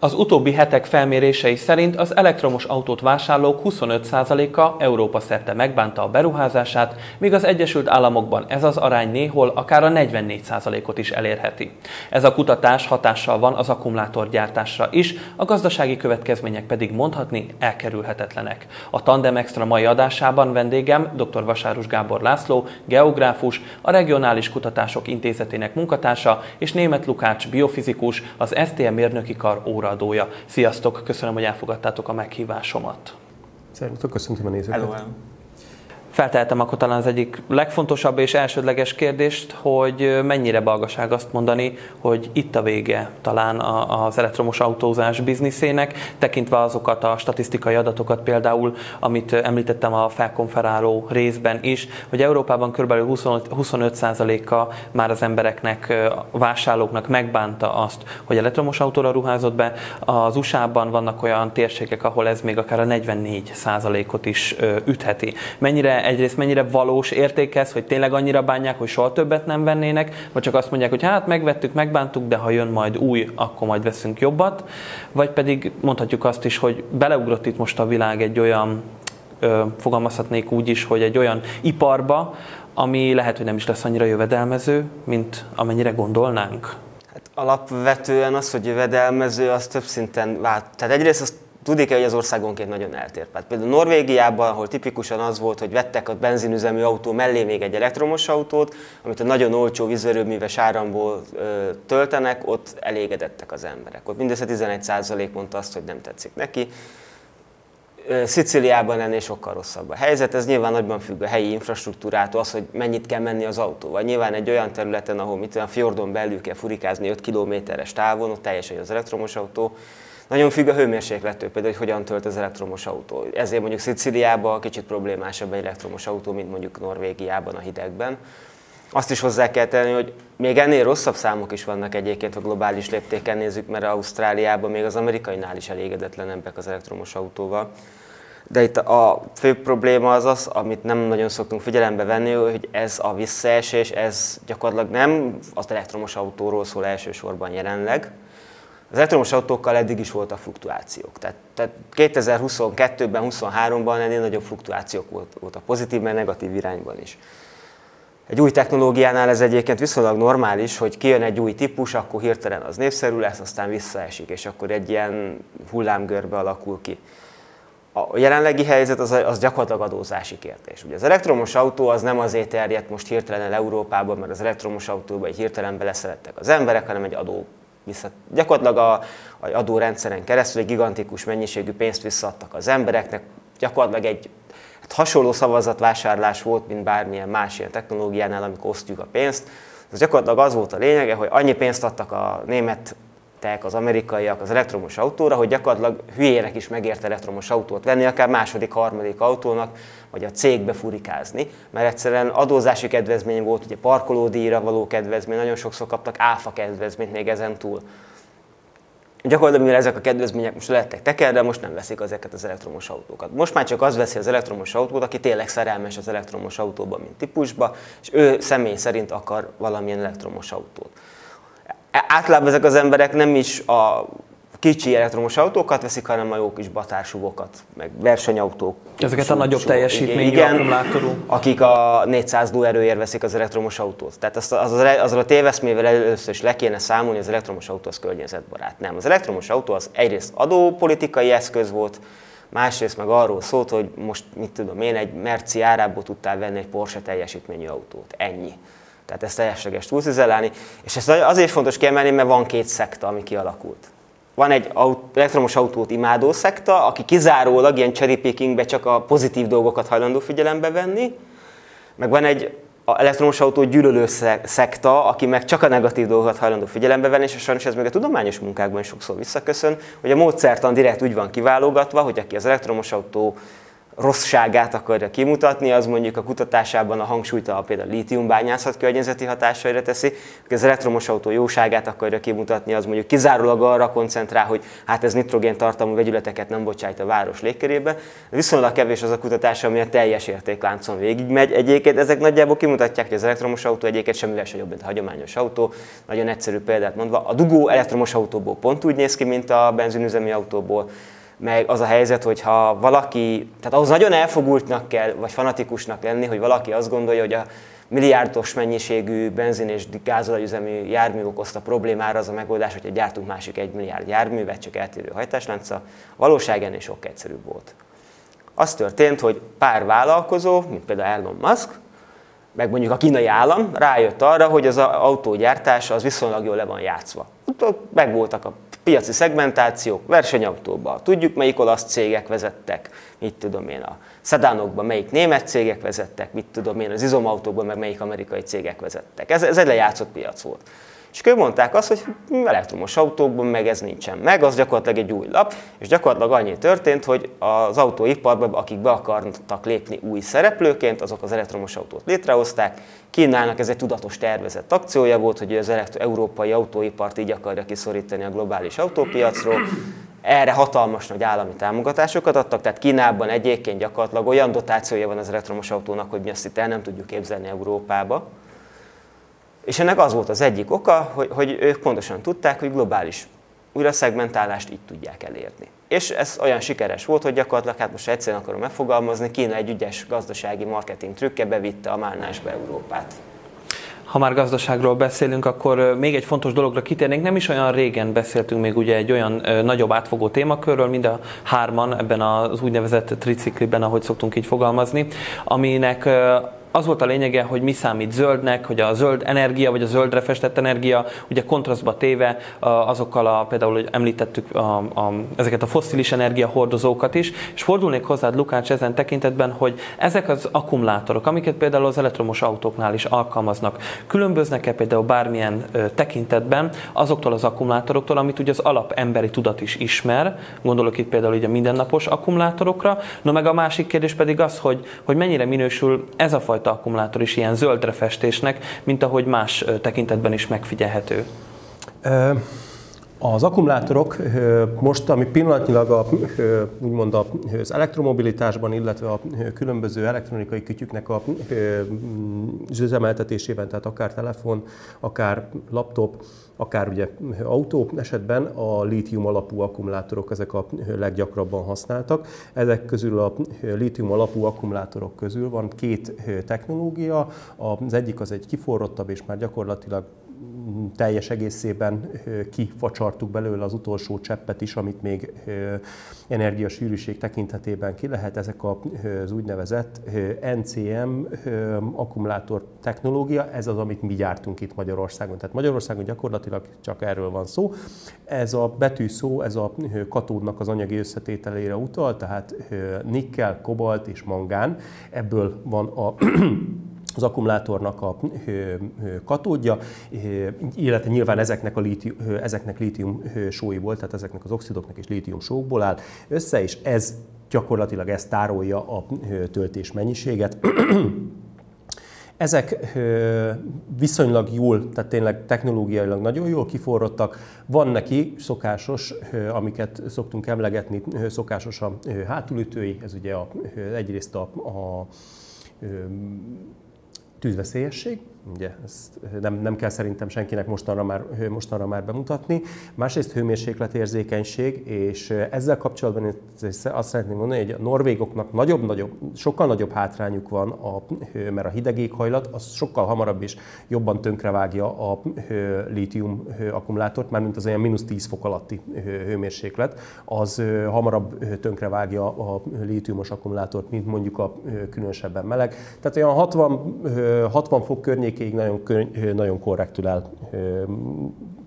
Az utóbbi hetek felmérései szerint az elektromos autót vásárlók 25%-a Európa szerte megbánta a beruházását, míg az Egyesült Államokban ez az arány néhol akár a 44%-ot is elérheti. Ez a kutatás hatással van az akkumulátorgyártásra is, a gazdasági következmények pedig mondhatni elkerülhetetlenek. A Tandem Extra mai adásában vendégem dr. Vasárus Gábor László, geográfus, a Regionális Kutatások Intézetének munkatársa, és Németh Lukács biofizikus, az STM mérnöki kar óraadója. Sziasztok, köszönöm, hogy elfogadtátok a meghívásomat. Szervusztok, köszöntöm a nézőket. Hello. Feltehetem akkor talán az egyik legfontosabb és elsődleges kérdést, hogy mennyire balgaság azt mondani, hogy itt a vége talán az elektromos autózás bizniszének, tekintve azokat a statisztikai adatokat például, amit említettem a felkonferáló részben is, hogy Európában kb. 25%-a már az embereknek, a vásárlóknak megbánta azt, hogy elektromos autóra ruházott be. Az USA-ban vannak olyan térségek, ahol ez még akár a 44%-ot is ütheti. Egyrészt mennyire valós érték ez, hogy tényleg annyira bánják, hogy soha többet nem vennének, vagy csak azt mondják, hogy hát megvettük, megbántuk, de ha jön majd új, akkor majd veszünk jobbat, vagy pedig mondhatjuk azt is, hogy beleugrott itt most a világ egy olyan, fogalmazhatnék úgy is, hogy egy olyan iparba, ami lehet, hogy nem is lesz annyira jövedelmező, mint amennyire gondolnánk. Hát alapvetően az, hogy jövedelmező, az több szinten vált. Tehát egyrészt azt tudni-e, hogy az országonként nagyon eltér. Például Norvégiában, ahol tipikusan az volt, hogy vettek a benzinüzemű autó mellé még egy elektromos autót, amit a nagyon olcsó vízerőműves áramból töltenek, ott elégedettek az emberek. Ott mindössze 11% mondta azt, hogy nem tetszik neki. Szicíliában ennél sokkal rosszabb a helyzet, ez nyilván nagyban függ a helyi infrastruktúrától, az, hogy mennyit kell menni az autóval. Nyilván egy olyan területen, ahol a fjordon belül kell furikázni 5 kilométeres távon, ott teljesen az elektromos autó. Nagyon függ a hőmérséklettől, például, hogy hogyan tölt az elektromos autó. Ezért mondjuk Szicíliában kicsit problémásabb egy elektromos autó, mint mondjuk Norvégiában a hidegben. Azt is hozzá kell tenni, hogy még ennél rosszabb számok is vannak egyébként, ha globális léptéken nézzük, mert Ausztráliában még az amerikainál is elégedetlenebbek az elektromos autóval. De itt a fő probléma az, amit nem nagyon szoktunk figyelembe venni, hogy ez a visszaesés, ez gyakorlatilag nem az elektromos autóról szól elsősorban jelenleg. Az elektromos autókkal eddig is voltak fluktuációk. Tehát 2022-ben, 2023-ban ennél nagyobb fluktuációk voltak pozitív, meg negatív irányban is. Egy új technológiánál ez egyébként viszonylag normális, hogy kijön egy új típus, akkor hirtelen az népszerű lesz, aztán visszaesik, és akkor egy ilyen hullámgörbe alakul ki. A jelenlegi helyzet az gyakorlatilag adózási kérdés. Ugye az elektromos autó az nem azért terjedt most hirtelen el Európában, mert az elektromos autóba egy hirtelen beleszerettek az emberek, hanem egy adó. Gyakorlatilag az adórendszeren keresztül egy gigantikus mennyiségű pénzt visszaadtak az embereknek, gyakorlatilag egy hasonló szavazatvásárlás volt, mint bármilyen más ilyen technológiánál, amikor osztjuk a pénzt. Ez gyakorlatilag az volt a lényege, hogy annyi pénzt adtak a németek, az amerikaiak az elektromos autóra, hogy gyakorlatilag hülyének is megért elektromos autót venni, akár második, harmadik autónak, vagy a cégbe furikázni, mert egyszerűen adózási kedvezmény volt, ugye parkolódíjra való kedvezmény, nagyon sokszor kaptak áfa kedvezményt még ezen túl. Gyakorlatilag, mivel ezek a kedvezmények most lettek tekerve, most nem veszik ezeket az elektromos autókat. Most már csak az veszi az elektromos autót, aki tényleg szerelmes az elektromos autóban, mint típusba, és ő személy szerint akar valamilyen elektromos autót. Általában ezek az emberek nem is a kicsi elektromos autókat veszik, hanem a jó kis batársuvokat, meg versenyautók. Ezeket a nagyobb teljesítményű akkumulátorú. Akik a 400 lóerőért veszik az elektromos autót. Tehát azzal a téveszmével először is le kéne számolni, az elektromos autó az környezetbarát. Nem, az elektromos autó az egyrészt adópolitikai eszköz volt, másrészt meg arról szólt, hogy most mit tudom én, egy Merci árából tudtál venni egy Porsche teljesítményű autót. Ennyi. Tehát ezt teljesleges túlcizelálni. És ezt azért fontos kiemelni, mert van két szekta, ami kialakult. Van egy elektromos autót imádó szekta, aki kizárólag ilyen cherry pickingbe csak a pozitív dolgokat hajlandó figyelembe venni, meg van egy elektromos autó gyűlölő szekta, aki meg csak a negatív dolgokat hajlandó figyelembe venni, és sajnos ez még a tudományos munkákban is sokszor visszaköszön, hogy a módszertan direkt úgy van kiválogatva, hogy aki az elektromos autó rosszságát akarja kimutatni, az mondjuk a kutatásában a hangsúlyt például a lítiumbányászat környezeti hatásaira teszi, az elektromos autó jóságát akarja kimutatni, az mondjuk kizárólag arra koncentrál, hogy hát ez nitrogén tartalmú vegyületeket nem bocsájt a város légkörébe. Viszonylag kevés az a kutatás, ami a teljes értékláncon végigmegy. Egyébként ezek nagyjából kimutatják, hogy az elektromos autó egyébként semmivel se jobb, mint a hagyományos autó. Nagyon egyszerű példát mondva, a dugó elektromos autóból pont úgy néz ki, mint a benzinüzemű autóból. Meg az a helyzet, hogy ha valaki, tehát ahhoz nagyon elfogultnak kell, vagy fanatikusnak lenni, hogy valaki azt gondolja, hogy a milliárdos mennyiségű benzin és gázolajüzemű jármű okozta problémára az a megoldás, hogyha gyártunk másik 1 milliárd járművet, csak eltérő hajtáslánccal. A valóság ennél sokkal egyszerűbb volt. Az történt, hogy pár vállalkozó, mint például Elon Musk, meg mondjuk a kínai állam rájött arra, hogy az autógyártás az viszonylag jól le van játszva. Ott megvoltak a piaci szegmentációk, versenyautóban tudjuk, melyik olasz cégek vezettek, mit tudom én, a szedánokban melyik német cégek vezettek, mit tudom én, az izomautókban meg melyik amerikai cégek vezettek. Ez egy lejátszott piac volt. És ők mondták azt, hogy elektromos autókban meg ez nincsen meg, az gyakorlatilag egy új lap, és gyakorlatilag annyi történt, hogy az autóiparban, akik be akartak lépni új szereplőként, azok az elektromos autót létrehozták. Kínának ez egy tudatos tervezett akciója volt, hogy az európai autóipart így akarja kiszorítani a globális autópiacról. Erre hatalmas nagy állami támogatásokat adtak, tehát Kínában egyébként gyakorlatilag olyan dotációja van az elektromos autónak, hogy mi azt itt el nem tudjuk képzelni Európába. És ennek az volt az egyik oka, hogy ők pontosan tudták, hogy globális újraszegmentálást így tudják elérni. És ez olyan sikeres volt, hogy gyakorlatilag, hát most egyszerűen akarom megfogalmazni, Kína egy ügyes gazdasági marketing trükke bevitte a málnásba Európát. Ha már gazdaságról beszélünk, akkor még egy fontos dologra kitérnénk. Nem is olyan régen beszéltünk még ugye egy olyan nagyobb átfogó témakörről, mind a hárman ebben az úgynevezett tricikliben, ahogy szoktunk így fogalmazni, aminek az volt a lényege, hogy mi számít zöldnek, hogy a zöld energia, vagy a zöldre festett energia, ugye kontrasztba téve azokkal például, hogy említettük ezeket a fosszilis energiahordozókat is, és fordulnék hozzád, Lukács, ezen tekintetben, hogy ezek az akkumulátorok, amiket például az elektromos autóknál is alkalmaznak, különböznek-e például bármilyen tekintetben azoktól az akkumulátoroktól, amit ugye az alapemberi tudat is ismer, gondolok itt például így a mindennapos akkumulátorokra, no meg a másik kérdés pedig az, hogy mennyire minősül ez a fajta akkumulátor is ilyen zöldre festésnek, mint ahogy más tekintetben is megfigyelhető. Az akkumulátorok most, ami pillanatnyilag úgymond az elektromobilitásban, illetve a különböző elektronikai kütyüknek az üzemeltetésében, tehát akár telefon, akár laptop, akár ugye autó esetben a lítium alapú akkumulátorok ezek a leggyakrabban használtak. Ezek közül a lítium alapú akkumulátorok közül van két technológia, az egyik az egy kiforrottabb és már gyakorlatilag teljes egészében kifacsartuk belőle az utolsó cseppet is, amit még energiasűrűség tekintetében ki lehet. Ezek az úgynevezett NCM akkumulátor technológia, ez az, amit mi gyártunk itt Magyarországon. Tehát Magyarországon gyakorlatilag csak erről van szó. Ez a betűszó, ez a katódnak az anyagi összetételére utal, tehát nikkel, kobalt és mangán. Ebből van az akkumulátornak a katódja, illetve nyilván ezeknek lítium sóiból, tehát ezeknek az oxidoknak is lítium sókból áll össze, és ez gyakorlatilag ezt tárolja a töltés mennyiséget. Ezek viszonylag jól, tehát tényleg technológiailag nagyon jól kiforrottak. Van neki szokásos, amiket szoktunk emlegetni, szokásos a hátulütői, ez ugye egyrészt a tűzveszélyesség, ugye ezt nem kell szerintem senkinek mostanra már bemutatni. Másrészt hőmérsékletérzékenység, és ezzel kapcsolatban azt szeretném mondani, hogy a norvégoknak sokkal nagyobb hátrányuk van, mert a hideg éghajlat az sokkal hamarabb és jobban tönkrevágja a lítium akkumulátort, mármint az olyan -10 fok alatti hőmérséklet, az hamarabb tönkrevágja a lítiumos akkumulátort, mint mondjuk a különösebben meleg. Tehát olyan 60 fok környékéig nagyon korrektül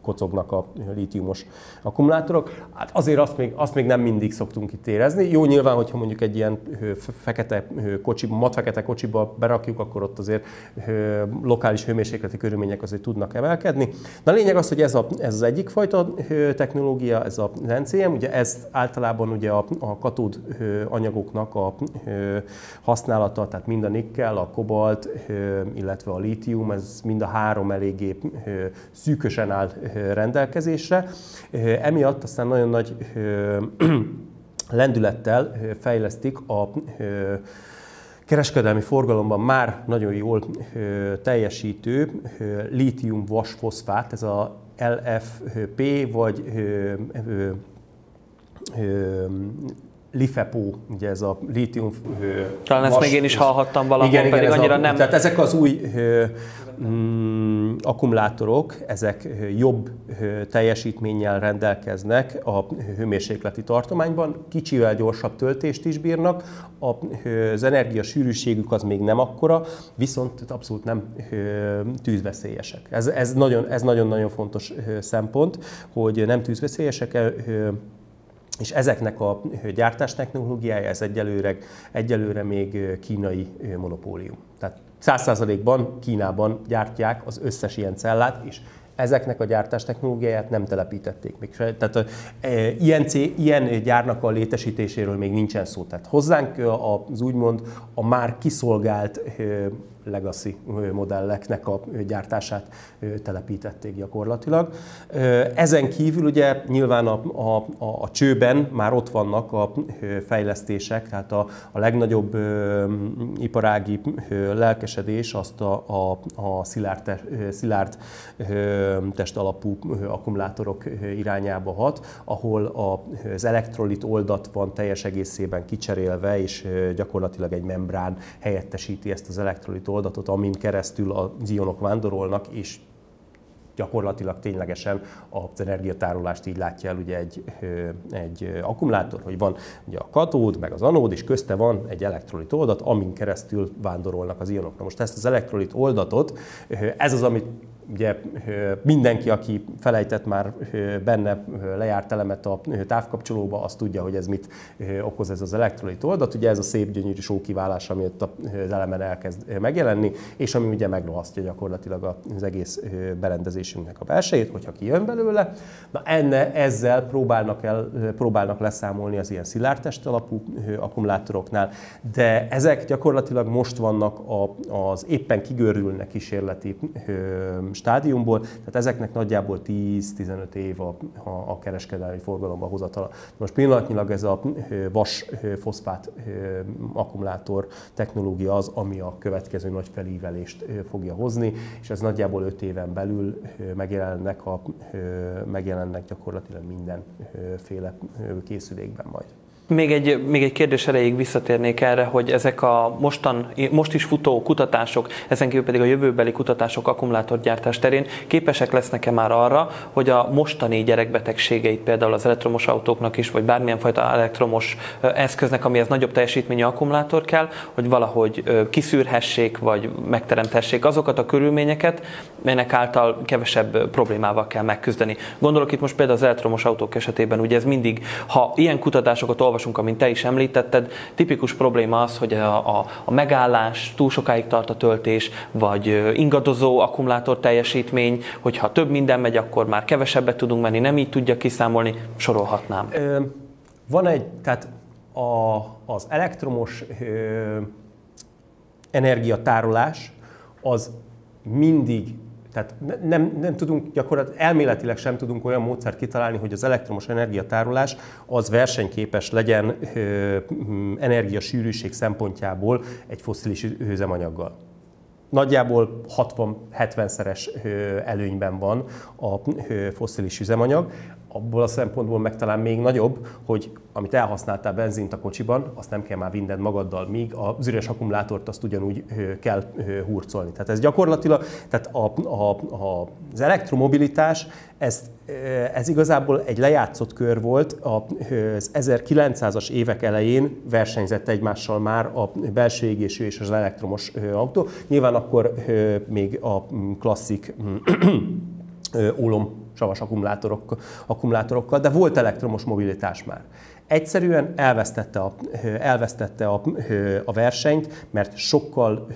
kocognak a lítiumos akkumulátorok. Hát azért azt még nem mindig szoktunk itt érezni. Jó, nyilván, hogyha mondjuk egy ilyen matfekete kocsiba berakjuk, akkor ott azért lokális hőmérsékleti körülmények azért tudnak emelkedni. Na, a lényeg az, hogy ez az egyik fajta technológia, ez a NCM, ugye ez általában ugye a katód anyagoknak a használata, tehát mind a nikkel, a kobalt, illetve a lítium, ez mind a három eléggé szűkösen áll rendelkezésre. Emiatt aztán nagyon nagy lendülettel fejlesztik a kereskedelmi forgalomban már nagyon jól teljesítő lítium-vas-foszfát, ez a LFP vagy LiFePO, ugye ez a lítium. Talán ezt még én is hallhattam valahol, igen, pedig annyira nem. Tehát ezek az új akkumulátorok, ezek jobb teljesítménnyel rendelkeznek a hőmérsékleti tartományban, kicsivel gyorsabb töltést is bírnak, az energia sűrűségük az még nem akkora, viszont abszolút nem tűzveszélyesek. Ez nagyon-nagyon fontos szempont, hogy nem tűzveszélyesek, és ezeknek a gyártás technológiája, ez egyelőre még kínai monopólium. Tehát 100%-ban Kínában gyártják az összes ilyen cellát, és ezeknek a gyártás technológiáját nem telepítették még. Tehát ilyen gyárnak a létesítéséről még nincsen szó. Tehát hozzánk az úgymond a már kiszolgált legacy modelleknek a gyártását telepítették gyakorlatilag. Ezen kívül ugye nyilván a csőben már ott vannak a fejlesztések, tehát a legnagyobb iparági lelkesedés azt a szilárd testalapú akkumulátorok irányába hat, ahol az elektrolit oldat van teljes egészében kicserélve, és gyakorlatilag egy membrán helyettesíti ezt az elektrolit oldatot, amin keresztül az ionok vándorolnak, és gyakorlatilag ténylegesen az energiatárolást így látja el ugye egy akkumulátor, hogy van ugye a katód, meg az anód, és közte van egy elektrolit oldat, amin keresztül vándorolnak az ionok. Na most ezt az elektrolit oldatot, ez az, amit ugye mindenki, aki felejtett már benne lejárt elemet a távkapcsolóba, azt tudja, hogy ez mit okoz ez az elektrolit oldat. Ugye ez a szép gyönyörű sókiválás, ami ott az elemen elkezd megjelenni, és ami ugye megrohasztja gyakorlatilag az egész berendezésünknek a belsejét, hogyha kijön belőle. Na ezzel próbálnak leszámolni az ilyen szilárdtest alapú akkumulátoroknál, de ezek gyakorlatilag most vannak az éppen kigörülnek kísérleti stádiumból, tehát ezeknek nagyjából 10-15 év a kereskedelmi forgalomba hozatala. Most pillanatnyilag ez a vas-foszfát akkumulátor technológia az, ami a következő nagy felívelést fogja hozni, és ez nagyjából 5 éven belül megjelennek gyakorlatilag mindenféle készülékben majd. Még egy kérdés erejéig visszatérnék erre, hogy ezek a most is futó kutatások, ezen kívül pedig a jövőbeli kutatások akkumulátorgyártás terén képesek lesznek-e már arra, hogy a mostani gyerekbetegségeit például az elektromos autóknak is, vagy bármilyen fajta elektromos eszköznek, amihez nagyobb teljesítményű akkumulátor kell, hogy valahogy kiszűrhessék, vagy megteremthessék azokat a körülményeket, melynek által kevesebb problémával kell megküzdeni. Gondolok itt most például az elektromos autók esetében, ugye ez mindig, ha ilyen kutatásokat olvasunk, amint te is említetted, tipikus probléma az, hogy a megállás, túl sokáig tart a töltés, vagy ingadozó akkumulátor teljesítmény, hogyha több minden megy, akkor már kevesebbet tudunk menni, nem így tudja kiszámolni, sorolhatnám. Tehát az elektromos energiatárolás az mindig, tehát nem tudunk gyakorlatilag, elméletileg sem tudunk olyan módszert kitalálni, hogy az elektromos energiatárolás az versenyképes legyen energiasűrűség szempontjából egy fosszilis üzemanyaggal. Nagyjából 60-70-szeres előnyben van a fosszilis üzemanyag. Abból a szempontból meg talán még nagyobb, hogy amit elhasználtál benzint a kocsiban, azt nem kell már vinned magaddal, míg az üres akkumulátort azt ugyanúgy kell hurcolni. Tehát ez gyakorlatilag, tehát az elektromobilitás, ez igazából egy lejátszott kör volt, az 1900-as évek elején versenyzett egymással már a belső égésű és az elektromos autó. Nyilván akkor még a klasszik ólom savas akkumulátorokkal, de volt elektromos mobilitás már. Egyszerűen elvesztette a versenyt, mert sokkal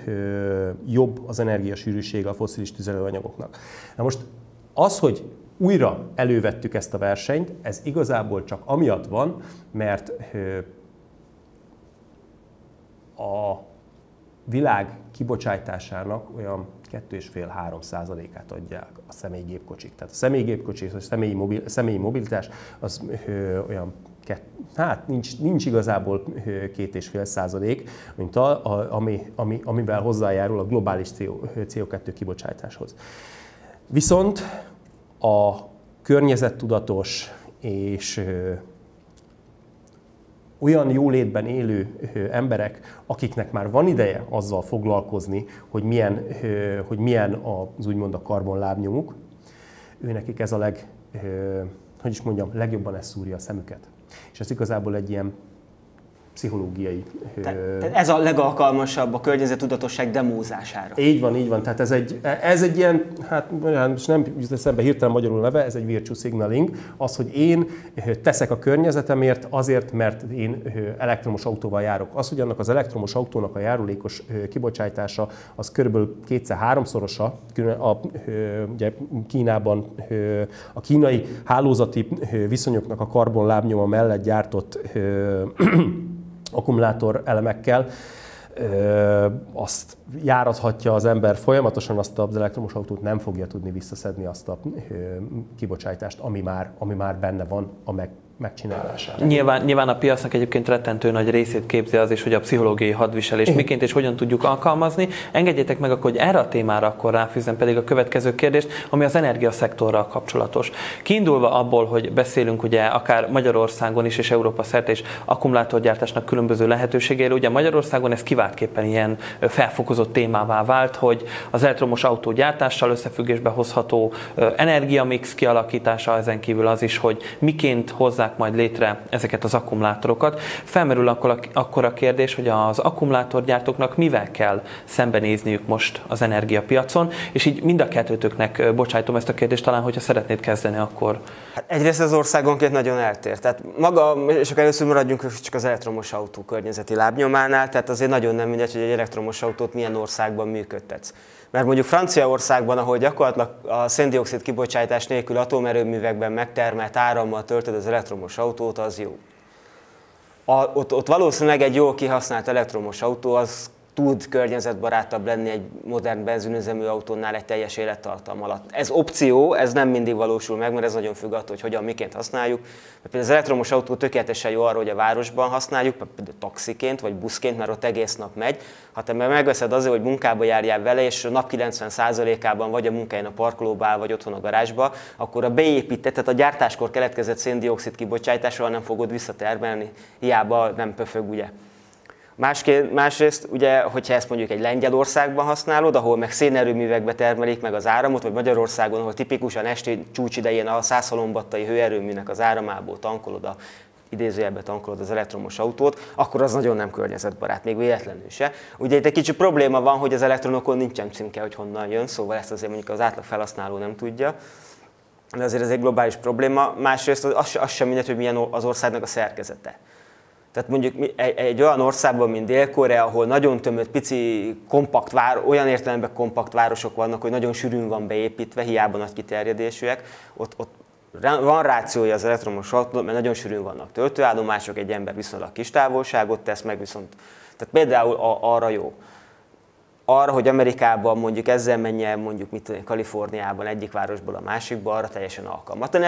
jobb az energiasűrűsége a fosszilis tüzelőanyagoknak. Na most az, hogy újra elővettük ezt a versenyt, ez igazából csak amiatt van, mert a világ kibocsátásának olyan 2,5-3%-át adják a személygépkocsik. Tehát a személygépkocsik, a személyi mobilitás az olyan, hát nincs igazából 2,5%, mint amivel hozzájárul a globális CO2 kibocsátáshoz. Viszont a környezettudatos és olyan jólétben élő emberek, akiknek már van ideje azzal foglalkozni, hogy milyen az úgymond a karbonlábnyomuk, őnekik ez a legjobban ez szúrja a szemüket. És ez igazából egy ilyen pszichológiai... Tehát ez a legalkalmasabb a környezettudatosság demózására. Így van. Tehát ez egy ilyen, hát most nem jut eszembe hirtelen magyarul neve, ez egy virtue signaling. Az, hogy én teszek a környezetemért azért, mert én elektromos autóval járok. Az, hogy annak az elektromos autónak a járulékos kibocsátása az körülbelül 2-3-szorosa, ugye Kínában a kínai hálózati viszonyoknak a karbonlábnyoma mellett gyártott akkumulátor elemekkel, azt járathatja az ember folyamatosan, azt az elektromos autót nem fogja tudni visszaszedni azt a kibocsátást, ami már benne van a megcsinálásában. Nyilván a piacnak egyébként rettentő nagy részét képzi az is, hogy a pszichológiai hadviselés miként és hogyan tudjuk alkalmazni. Engedjétek meg akkor, hogy erre a témára akkor ráfűzzem pedig a következő kérdést, ami az energiaszektorral kapcsolatos. Kiindulva abból, hogy beszélünk ugye akár Magyarországon is és Európa szerte is akkumulátorgyártásnak különböző lehetőségéről, ugye Magyarországon ez kiváltképpen ilyen felfokozott témává vált, hogy az elektromos autógyártással összefüggésbe hozható energiamix kialakítása, ezen kívül az is, hogy miként hozzák majd létre ezeket az akkumulátorokat. Felmerül akkor a kérdés, hogy az akkumulátorgyártóknak mivel kell szembenézniük most az energiapiacon, és így mind a kettőtöknek bocsájtom ezt a kérdést, talán, hogyha szeretnéd kezdeni, akkor... Hát egyrészt az országonként nagyon eltér. Tehát maga, és akkor először maradjunk csak az elektromos autó környezeti lábnyománál, tehát azért nagyon nem mindegy, hogy egy elektromos autót milyen országban működtetsz. Mert mondjuk Franciaországban, ahol gyakorlatilag a szén-dioxid kibocsátás nélkül atomerőművekben megtermelt árammal töltöd az elektromos autót, az jó. Ott valószínűleg egy jól kihasznált elektromos autó az tud környezetbarátabb lenni egy modern benzinüzemű autónál egy teljes élettartam alatt. Ez opció, ez nem mindig valósul meg, mert ez nagyon függ attól, hogy hogyan, miként használjuk. Mert például az elektromos autó tökéletesen jó arra, hogy a városban használjuk, például taxiként vagy buszként, mert ott egész nap megy. Ha te megveszed azért, hogy munkába járjál vele, és a nap 90%-ában vagy a munkáján a parkolóba áll, vagy otthon a garázsba, akkor a beépített, tehát a gyártáskor keletkezett szén-dioxid kibocsátásról nem fogod visszatermelni, hiába nem pöfög, ugye. Másrészt, ugye, hogyha ezt mondjuk egy Lengyelországban használod, ahol meg szénerőművekbe termelik meg az áramot, vagy Magyarországon, ahol tipikusan esti csúcsidején a 100 halombattai hőerőműnek az áramából tankolod idézőjelben tankolod az elektromos autót, akkor az nagyon nem környezetbarát, még véletlenül se. Ugye itt egy kicsi probléma van, hogy az elektronokon nincsen címke, hogy honnan jön, szóval ezt azért mondjuk az átlag felhasználó nem tudja. De azért ez egy globális probléma. Másrészt az sem mindegy, hogy milyen az országnak a szerkezete. Tehát mondjuk egy olyan országban, mint Dél-Korea, ahol nagyon tömött, pici, olyan értelemben kompakt városok vannak, hogy nagyon sűrűn van beépítve, hiába nagy kiterjedésűek, ott van rációja az elektromos autónak, mert nagyon sűrűn vannak töltőállomások, egy ember viszonylag kis távolságot tesz meg, viszont tehát például arra jó. Arra, hogy Amerikában mondjuk ezzel menjen, mondjuk Kaliforniában egyik városból a másikba, arra teljesen alkalmatlan.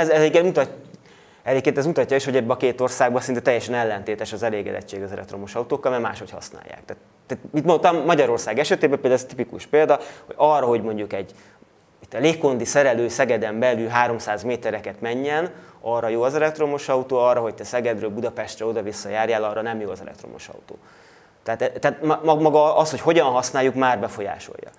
Egyébként ez mutatja is, hogy ebben a két országban szinte teljesen ellentétes az elégedettség az elektromos autókkal, mert máshogy használják. Tehát mit mondtam, Magyarország esetében például ez tipikus példa, hogy arra, hogy mondjuk egy légkondi szerelő Szegeden belül 300 métereket menjen, arra jó az elektromos autó, arra, hogy te Szegedről Budapestre oda-vissza járjál, arra nem jó az elektromos autó. Tehát maga az, hogy hogyan használjuk, már befolyásolja.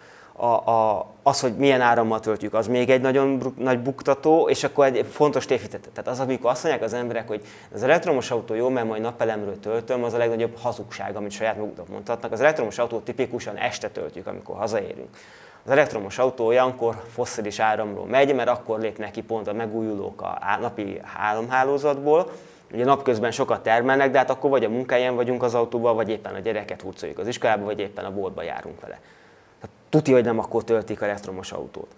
Az, hogy milyen árammal töltjük, az még egy nagyon nagy buktató, és akkor egy fontos tévhitet. Tehát az, amikor azt mondják az emberek, hogy az elektromos autó jó, mert majd napelemről töltöm, az a legnagyobb hazugság, amit saját maguknak mondhatnak. Az elektromos autót tipikusan este töltjük, amikor hazaérünk. Az elektromos autó olyankor fosszilis áramról megy, mert akkor lépnek ki pont a megújulók a napi áramhálózatból. Ugye napközben sokat termelnek, de hát akkor vagy a munkahelyen vagyunk az autóval, vagy éppen a gyereket hurcoljuk az iskolába, vagy éppen a boltba járunk vele. Tuti, hogy nem akkor töltik elektromos autót.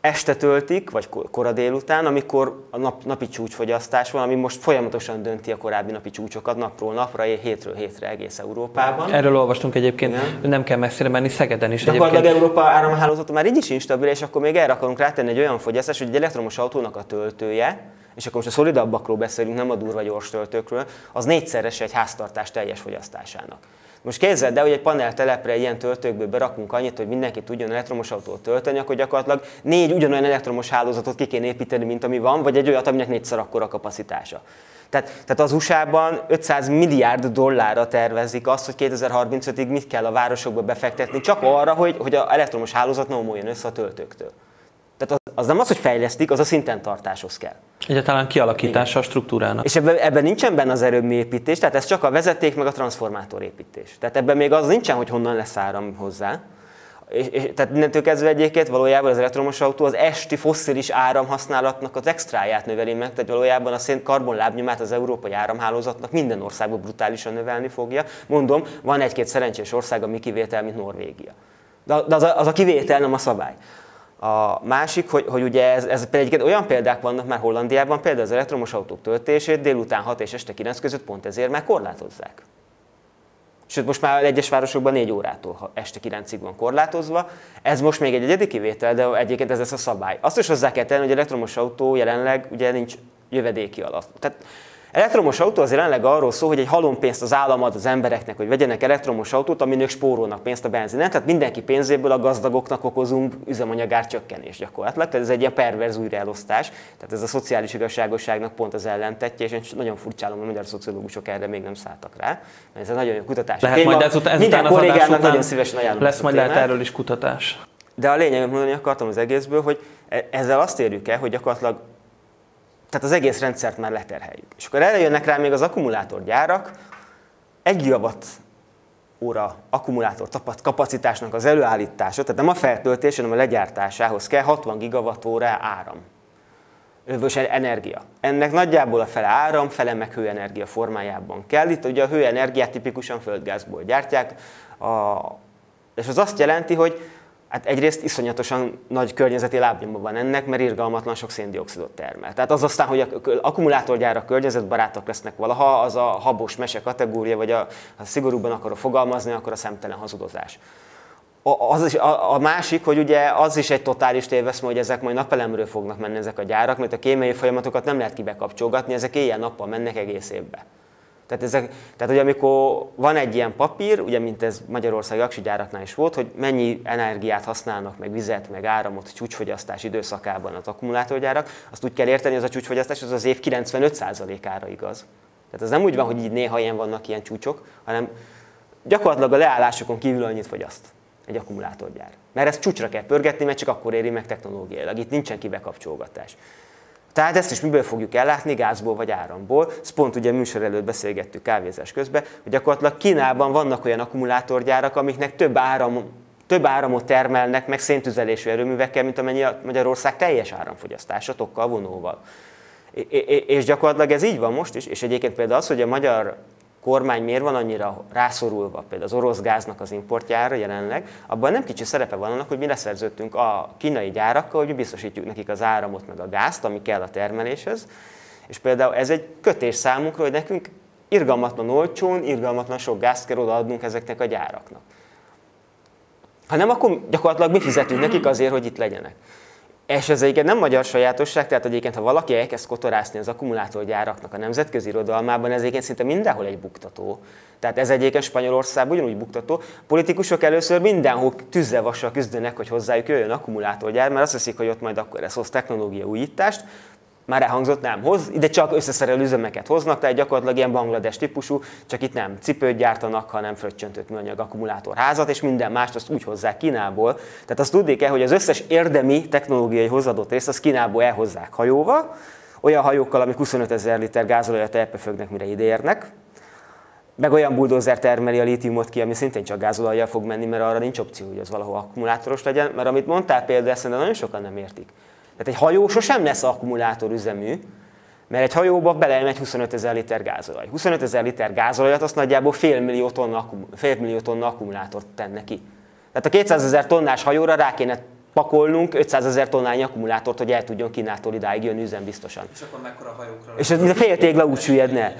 Este töltik, vagy kora délután, amikor a napi csúcsfogyasztás van, ami most folyamatosan dönti a korábbi napi csúcsokat napról napra, hétről hétre egész Európában. Erről olvastunk egyébként, nem kell messzire menni, Szegeden is egyébként. Gyakorlatilag Európa áramhálózata már így is instabil, és akkor még erre akarunk rátenni egy olyan fogyasztás, hogy egy elektromos autónak a töltője, és akkor most a szolidabbakról beszélünk, nem a durva gyors töltőkről, az 4-szerese egy háztartás teljes fogyasztásának. Most képzeld el, hogy egy paneltelepre ilyen töltőkből berakunk annyit, hogy mindenki tudjon elektromos autót tölteni, akkor gyakorlatilag 4 ugyanolyan elektromos hálózatot ki kéne építeni, mint ami van, vagy egy olyat, aminek 4-szer akkora kapacitása. Tehát az USA-ban 500 milliárd dollárra tervezik azt, hogy 2035-ig mit kell a városokba befektetni, csak arra, hogy az elektromos hálózat ne omoljon össze a töltőktől. Tehát az nem az, hogy fejlesztik, az a szinten tartáshoz kell. Egyáltalán kialakítása a struktúrának. És ebben nincsen benne az erőműépítés, tehát ez csak a vezeték meg a transformátorépítés. Tehát ebben még az nincsen, hogy honnan lesz áram hozzá. Tehát innentől kezdve egyébként valójában az elektromos autó az esti fosszilis áramhasználatnak az extráját növeli meg, tehát valójában a karbonlábnyomát az európai áramhálózatnak minden országban brutálisan növelni fogja. Mondom, van egy-két szerencsés ország, ami kivétel, mint Norvégia. De az a kivétel, nem a szabály. A másik, hogy ugye ez például olyan példák vannak már Hollandiában, például az elektromos autók töltését délután 6 és este 9 között pont ezért már korlátozzák. Sőt, most már egyes városokban 4 órától este 9-ig van korlátozva. Ez most még egy egyedi kivétel, de egyébként ez lesz a szabály. Azt is hozzá kell tenni, hogy elektromos autó jelenleg ugye nincs jövedéki alap. Tehát elektromos autó az jelenleg arról szól, hogy egy halompenzt az állam ad az embereknek, hogy vegyenek elektromos autót, amin ők spórolnak pénzt a benzinen. Tehát mindenki pénzéből a gazdagoknak okozunk üzemanyagár csökkenés gyakorlatilag. Tehát ez egy ilyen perverz újraelosztás. Tehát ez a szociális igazságosságnak pont az ellentetje, és én nagyon furcsálom, hogy a magyar szociológusok erre még nem szálltak rá. Ez egy nagyon jó kutatás. Lehet majd ezután az adás után nagyon szívesen ajánlom. Lesz majd lehet erről is kutatás. De a lényeget mondani akartam az egészből, hogy ezzel azt érjük el, hogy gyakorlatilag tehát az egész rendszert már leterheljük. És akkor erre jönnek rá még az akkumulátorgyárak, 1 gigawatt óra akkumulátor kapacitásnak az előállítása, tehát nem a feltöltés, hanem a legyártásához kell 60 gigawatt óra áram. Vagy energia. Ennek nagyjából a fele áram, fele meg hőenergia formájában kell. Itt ugye a hőenergiát tipikusan földgázból gyártják, és az azt jelenti, hogy hát egyrészt iszonyatosan nagy környezeti lábnyoma van ennek, mert irgalmatlan sok széndioxidot termel. Tehát az aztán, hogy az akkumulátorgyárak környezetbarátok lesznek valaha, az a habos mese kategória, vagy ha szigorúbban akarok fogalmazni, akkor a szemtelen hazudozás. A másik, hogy ugye az is egy totális téveszme, hogy ezek majd napelemről fognak menni ezek a gyárak, mert a kémiai folyamatokat nem lehet kibekapcsolgatni, ezek éjjel-nappal mennek egész évbe. Tehát hogy amikor van egy ilyen papír, ugye mint ez Magyarország aksi gyáraknál is volt, hogy mennyi energiát használnak, meg vizet, meg áramot csúcsfogyasztás időszakában az akkumulátorgyárak, azt úgy kell érteni, hogy az a csúcsfogyasztás az év 95%-ára igaz. Tehát ez nem úgy van, hogy így néha ilyen vannak ilyen csúcsok, hanem gyakorlatilag a leállásokon kívül annyit fogyaszt egy akkumulátorgyár. Mert ezt csúcsra kell pörgetni, mert csak akkor éri meg technológiailag, itt nincsen kibekapcsolgatás. Tehát ezt is miből fogjuk ellátni, gázból vagy áramból. Ezt pont ugye műsor előtt beszélgettük kávézás közben, hogy gyakorlatilag Kínában vannak olyan akkumulátorgyárak, amiknek több áramot termelnek meg széntüzelésű erőművekkel, mint amennyi a Magyarország teljes áramfogyasztása, tokkal, vonóval. És gyakorlatilag ez így van most is, és egyébként például az, hogy a magyar kormány miért van annyira rászorulva például az orosz gáznak az importjára jelenleg, abban nem kicsi szerepe van annak, hogy mi leszerződtünk a kínai gyárakkal, hogy biztosítjuk nekik az áramot meg a gázt, ami kell a termeléshez. És például ez egy kötés számunkra, hogy nekünk irgalmatlan olcsón, irgalmatlan sok gázt kell odaadnunk ezeknek a gyáraknak. Ha nem, akkor gyakorlatilag mi fizetünk nekik azért, hogy itt legyenek. És ez egyébként nem magyar sajátosság, tehát egyébként ha valaki elkezd kotorászni az akkumulátorgyáraknak a nemzetközi irodalmában, ez egyébként szinte mindenhol egy buktató. Tehát ez egyébként Spanyolországban ugyanúgy buktató. Politikusok először mindenhol tűzzel-vassal küzdenek, hogy hozzájuk jöjjön akkumulátorgyár, mert azt hiszik, hogy ott majd akkor ez hoz technológia újítást. Már elhangzott, nem hoz, ide csak összeszerelő üzemeket hoznak, tehát gyakorlatilag ilyen Banglades típusú, csak itt nem cipőt gyártanak, hanem fröccsöntött műanyag akkumulátorházat, és minden mást azt úgy hozzák Kínából. Tehát azt tudni kell, hogy az összes érdemi technológiai hozzáadott részt az Kínából elhozzák hajóval, olyan hajókkal, amik 25 000 liter gázolajat elpöfögnek, mire ideérnek. meg olyan buldózer termeli a lítiumot ki, ami szintén csak gázolajjal fog menni, mert arra nincs opció, hogy az valahol akkumulátoros legyen, mert amit mondtál például, ezt nagyon sokan nem értik. Tehát egy hajó sosem lesz akkumulátorüzemű, mert egy hajóba belemegy 25 000 liter gázolaj. 25 000 liter gázolajat azt nagyjából fél millió tonna akkumulátort tenne ki. Tehát a 200 000 tonnás hajóra rá kéne pakolnunk 500 000 tonnányi akkumulátort, hogy el tudjon Kínától idáig jönni üzem biztosan. És akkor mekkora hajókra? És ez mint a fél tégla úgy süllyedne.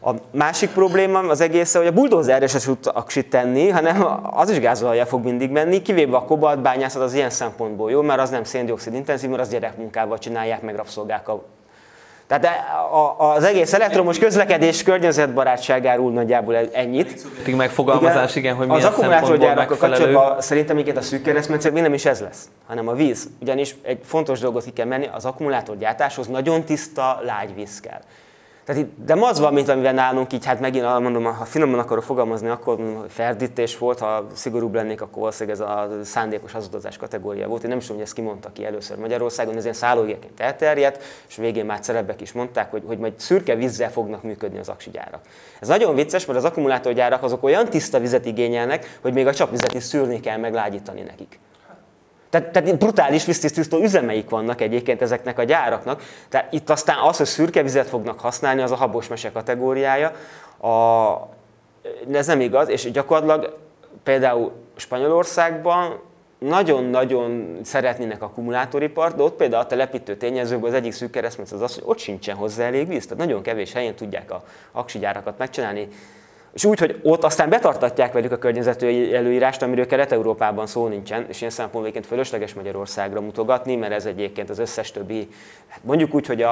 A másik probléma az egész, hogy a buldózerre se tud aksit tenni, hanem az is gázolajjal fog mindig menni, kivéve a kobaltbányászat az ilyen szempontból jó, mert az nem szén-dioxid intenzív, mert az gyerekmunkával csinálják, meg rabszolgákkal. Tehát az egész elektromos közlekedés környezetbarátságáról nagyjából ennyit. Megfogalmazás, igen, hogy milyen az akkumulátorgyárakkal kapcsolatban szerintem a szűk keresztmetszet még nem is ez lesz, hanem a víz. Ugyanis egy fontos dolgot ki kell menni, az akkumulátorgyártáshoz nagyon tiszta, lágy víz kell. Tehát de az van, mint amivel nálunk így, hát megint mondom, ha finoman akarok fogalmazni, akkor ferdítés volt, ha szigorúbb lennék, akkor valószínűleg ez a szándékos hazudozás kategória volt. Én nem is tudom, hogy ezt kimondta ki először Magyarországon, ez ilyen szállóigeként elterjedt, és végén már szerebbek is mondták, hogy majd szürke vízzel fognak működni az aksigyárak. Ez nagyon vicces, mert az akkumulátorgyárak azok olyan tiszta vizet igényelnek, hogy még a csapvizet is szűrni kell, meg lágyítani nekik. Tehát brutális víztisztító üzemeik vannak egyébként ezeknek a gyáraknak. Tehát itt aztán az, hogy szürke vizet fognak használni, az a habos mese kategóriája. Ez nem igaz, és gyakorlatilag például Spanyolországban nagyon-nagyon szeretnének akkumulátoripart, de ott például a telepítő tényezőkben az egyik szűk keresztmetszet az, hogy ott sincsen hozzá elég víz, tehát nagyon kevés helyen tudják a aksigyárakat megcsinálni. És úgy, hogy ott aztán betartatják velük a környezeti előírást, amiről Kelet-Európában szó nincsen, és ilyen szempontból egyébként fölösleges Magyarországra mutogatni, mert ez egyébként az összes többi, hát mondjuk úgy, hogy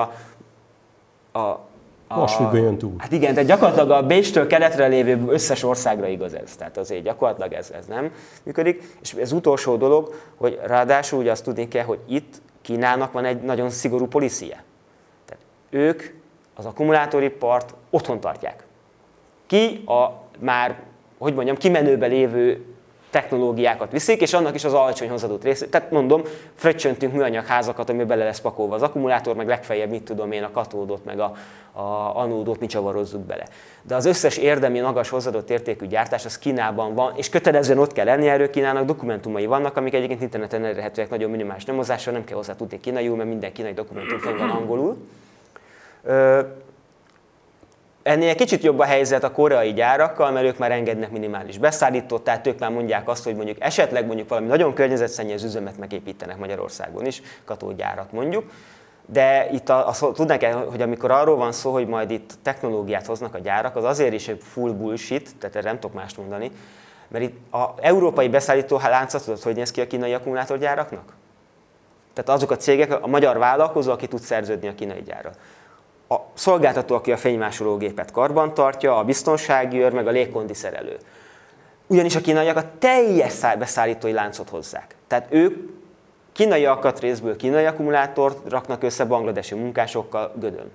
vasfüggönyön túl. Hát igen, tehát gyakorlatilag a Bécstől keletre lévő összes országra igaz ez. Tehát azért gyakorlatilag ez nem működik. És ez utolsó dolog, hogy ráadásul ugye azt tudni kell, hogy itt Kínának van egy nagyon szigorú policie. Tehát ők az akkumulátoripart otthon tartják. Ki a már, hogy mondjam, kimenőbe lévő technológiákat viszik, és annak is az alacsony hozadott részét. Tehát mondom, fröccsöntünk műanyag házakat, amiben bele lesz pakolva az akkumulátor, meg legfeljebb, mit tudom én, a katódot, meg a anódot mi csavarozzuk bele. De az összes érdemi, magas hozadott értékű gyártás az Kínában van, és kötelezően ott kell lenni, erről Kínának dokumentumai vannak, amik egyébként interneten elérhetőek nagyon minimális nyomozással, nem kell hozzá tudni kínaiul, mert minden kínai dokumentum fenn van angolul. Ennél egy kicsit jobb a helyzet a koreai gyárakkal, mert ők már engednek minimális beszállítót, tehát ők már mondják azt, hogy mondjuk esetleg valami nagyon környezetszennyező üzemet megépítenek Magyarországon is, katódgyárat mondjuk. De itt tudnánk, hogy amikor arról van szó, hogy majd itt technológiát hoznak a gyárak, az azért is egy full bullshit, tehát erre nem tudok mást mondani, mert itt az európai beszállító láncot tudod, hogy néz ki a kínai akkumulátorgyáraknak? Tehát azok a cégek, a magyar vállalkozó, aki tud szerződni a kínai gyárral. A szolgáltató, aki a fénymásológépet karbantartja, a biztonsági őr, meg a légkondi szerelő. Ugyanis a kínaiak a teljes beszállítói láncot hozzák. Tehát ők kínai alkatrészből kínai akkumulátort raknak össze bangladesi munkásokkal Gödön.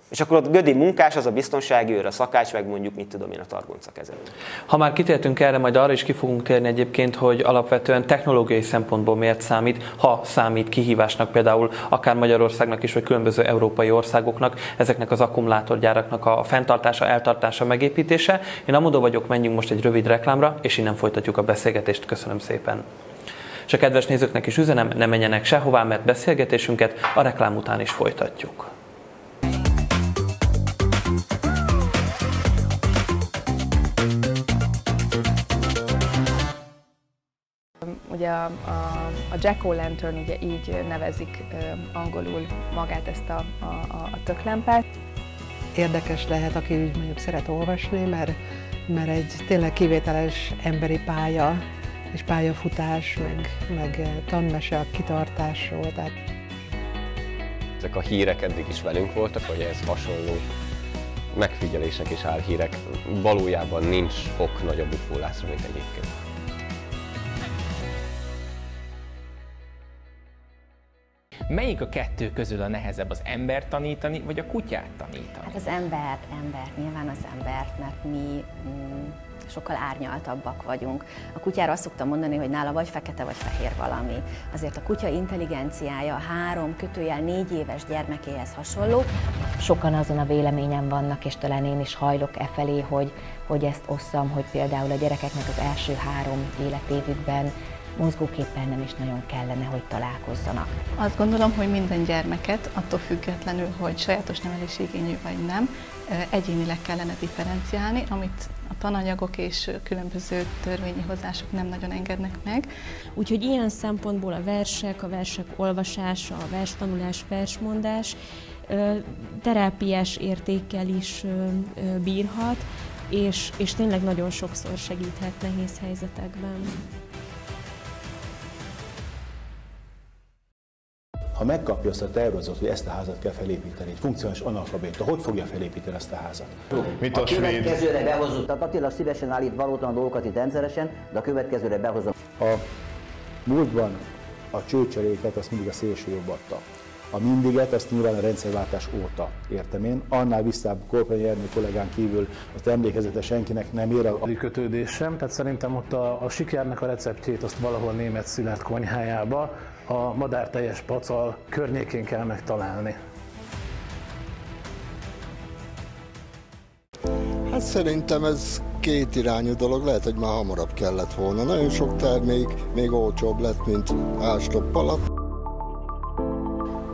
És akkor ott gödi munkás, az a biztonsági őr, a szakács, meg mondjuk mit tudom én, a targonca kezelő. Ha már kitértünk erre, majd arra is ki fogunk térni egyébként, hogy alapvetően technológiai szempontból miért számít, ha számít kihívásnak például akár Magyarországnak is, vagy különböző európai országoknak, ezeknek az akkumulátorgyáraknak a fenntartása, eltartása, megépítése. Én amodó vagyok, menjünk most egy rövid reklámra, és innen folytatjuk a beszélgetést. Köszönöm szépen. És a kedves nézőknek is üzenem, ne menjenek sehová, mert beszélgetésünket a reklám után is folytatjuk. Ugye a Jack-o'-lantern, ugye így nevezik angolul magát ezt a töklámpát. Érdekes lehet, aki úgy mondjuk szeret olvasni, mert egy tényleg kivételes emberi pálya, és pályafutás, meg tanmese a kitartásról. Tehát... Ezek a hírek eddig is velünk voltak, vagy ez hasonló megfigyelések és álhírek. Valójában nincs ok nagyobb ufólásra, mint egyébként. Melyik a kettő közül a nehezebb, az embert tanítani, vagy a kutyát tanítani? Hát az embert, nyilván az embert, mert mi sokkal árnyaltabbak vagyunk. A kutyára azt szoktam mondani, hogy nála vagy fekete, vagy fehér valami. Azért a kutya intelligenciája 3-4 éves gyermekéhez hasonló, sokan azon a véleményen vannak, és talán én is hajlok e felé, hogy ezt osszam, hogy például a gyerekeknek az első 3 életévükben mozgóképpel nem is nagyon kellene, hogy találkozzanak. Azt gondolom, hogy minden gyermeket, attól függetlenül, hogy sajátos nevelési igényű vagy nem, egyénileg kellene differenciálni, amit a tananyagok és különböző törvényi hozások nem nagyon engednek meg. Úgyhogy ilyen szempontból a versek olvasása, a verstanulás, versmondás terápiás értékkel is bírhat, és tényleg nagyon sokszor segíthet nehéz helyzetekben. Ha megkapja azt a tervezet, hogy ezt a házat kell felépíteni, egy funkcionális analfabéta, hogy fogja felépíteni ezt a házat? Mint a következőre behozott, tehát Attila szívesen állít valótlan dolgokat itt rendszeresen, de a következőre behozom. A múltban a csőcseréket azt mindig a szélső jobb adta. A mindiget azt nyilván a rendszerváltás óta értem én. Annál visszább Korponyi Ernő kollégán kívül az emlékezete senkinek nem ér a kötődésem, tehát szerintem ott a sikernek a receptjét azt valahol német Szilárd konyhájába, a madárteljes pacal környékén kell megtalálni. Hát szerintem ez kétirányú dolog, lehet, hogy már hamarabb kellett volna. Nagyon sok termék még olcsóbb lett, mint ástopp alatt.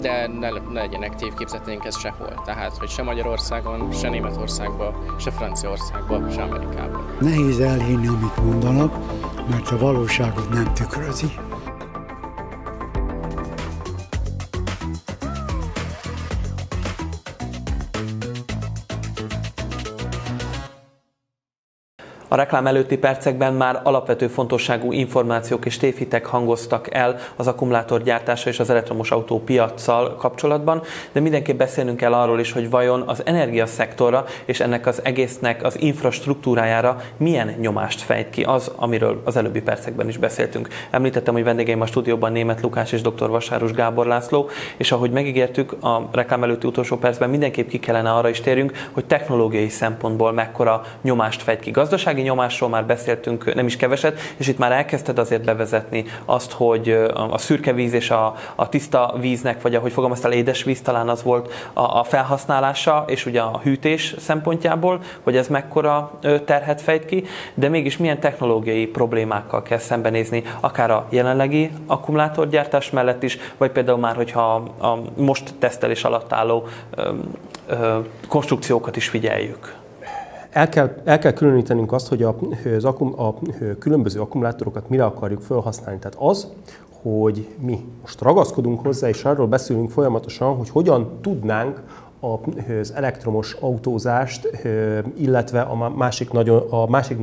De ne legyenek tévképzeteink ez sehol. Tehát, hogy se Magyarországon, se Németországban, se Franciaországban, se Amerikában. Nehéz elhinni, amit mondanak, mert a valóságot nem tükrözi. A reklám előtti percekben már alapvető fontosságú információk és tévhitek hangoztak el az akkumulátorgyártása és az elektromos autó piaccal kapcsolatban, de mindenképp beszélnünk kell arról is, hogy vajon az energiaszektorra és ennek az egésznek az infrastruktúrájára milyen nyomást fejt ki az, amiről az előbbi percekben is beszéltünk. Említettem, hogy vendégeim a stúdióban Németh Lukács és dr. Vasárus Gábor László, és ahogy megígértük, a reklám előtti utolsó percben mindenképp ki kellene arra is térjünk, hogy technológiai szempontból mekkora nyomást fejt ki. Gazdasági nyomásról már beszéltünk nem is keveset, és itt már elkezdted azért bevezetni azt, hogy a szürke víz és a tiszta víznek, vagy ahogy fogalmaztál, édesvíz talán az volt a felhasználása, és ugye a hűtés szempontjából, hogy ez mekkora terhet fejt ki, de mégis milyen technológiai problémákkal kell szembenézni, akár a jelenlegi akkumulátorgyártás mellett is, vagy például már, hogyha a most tesztelés alatt álló konstrukciókat is figyeljük. El kell különítenünk azt, hogy a különböző akkumulátorokat mire akarjuk felhasználni. Tehát az, hogy mi most ragaszkodunk hozzá, és arról beszélünk folyamatosan, hogy hogyan tudnánk az elektromos autózást, illetve a másik